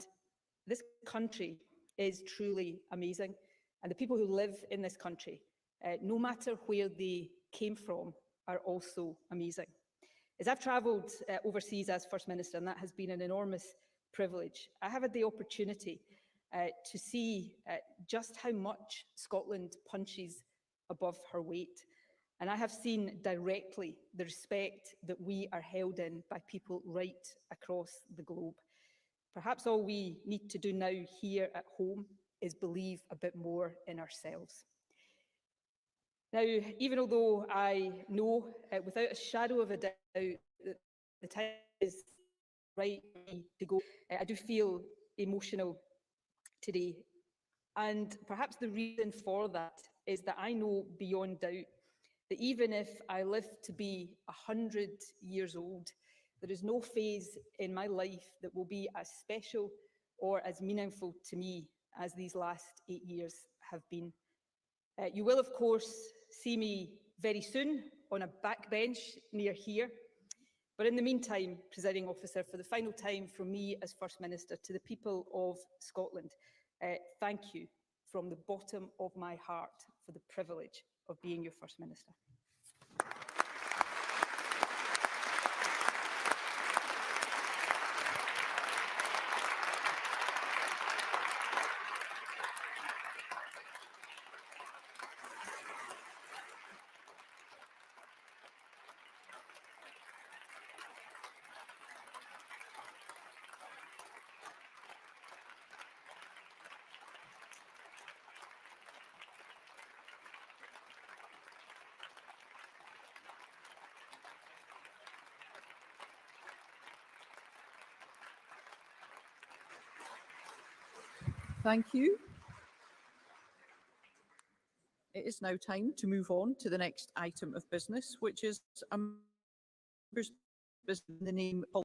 this country is truly amazing. And the people who live in this country, no matter where they came from, are also amazing. As I've travelled overseas as First Minister, and that has been an enormous privilege, I have had the opportunity to see just how much Scotland punches above her weight. And I have seen directly the respect that we are held in by people right across the globe. Perhaps all we need to do now here at home is believe a bit more in ourselves. Now, even although I know without a shadow of a doubt that the time is right to go, I do feel emotional today. And perhaps the reason for that is that I know beyond doubt that even if I live to be 100 years old, there is no phase in my life that will be as special or as meaningful to me as these last 8 years have been. You will, of course, see me very soon on a backbench near here. But in the meantime, Presiding Officer, for the final time from me as First Minister to the people of Scotland, thank you from the bottom of my heart for the privilege of being your First Minister. Thank you. It is now time to move on to the next item of business, which is a member's business in the name of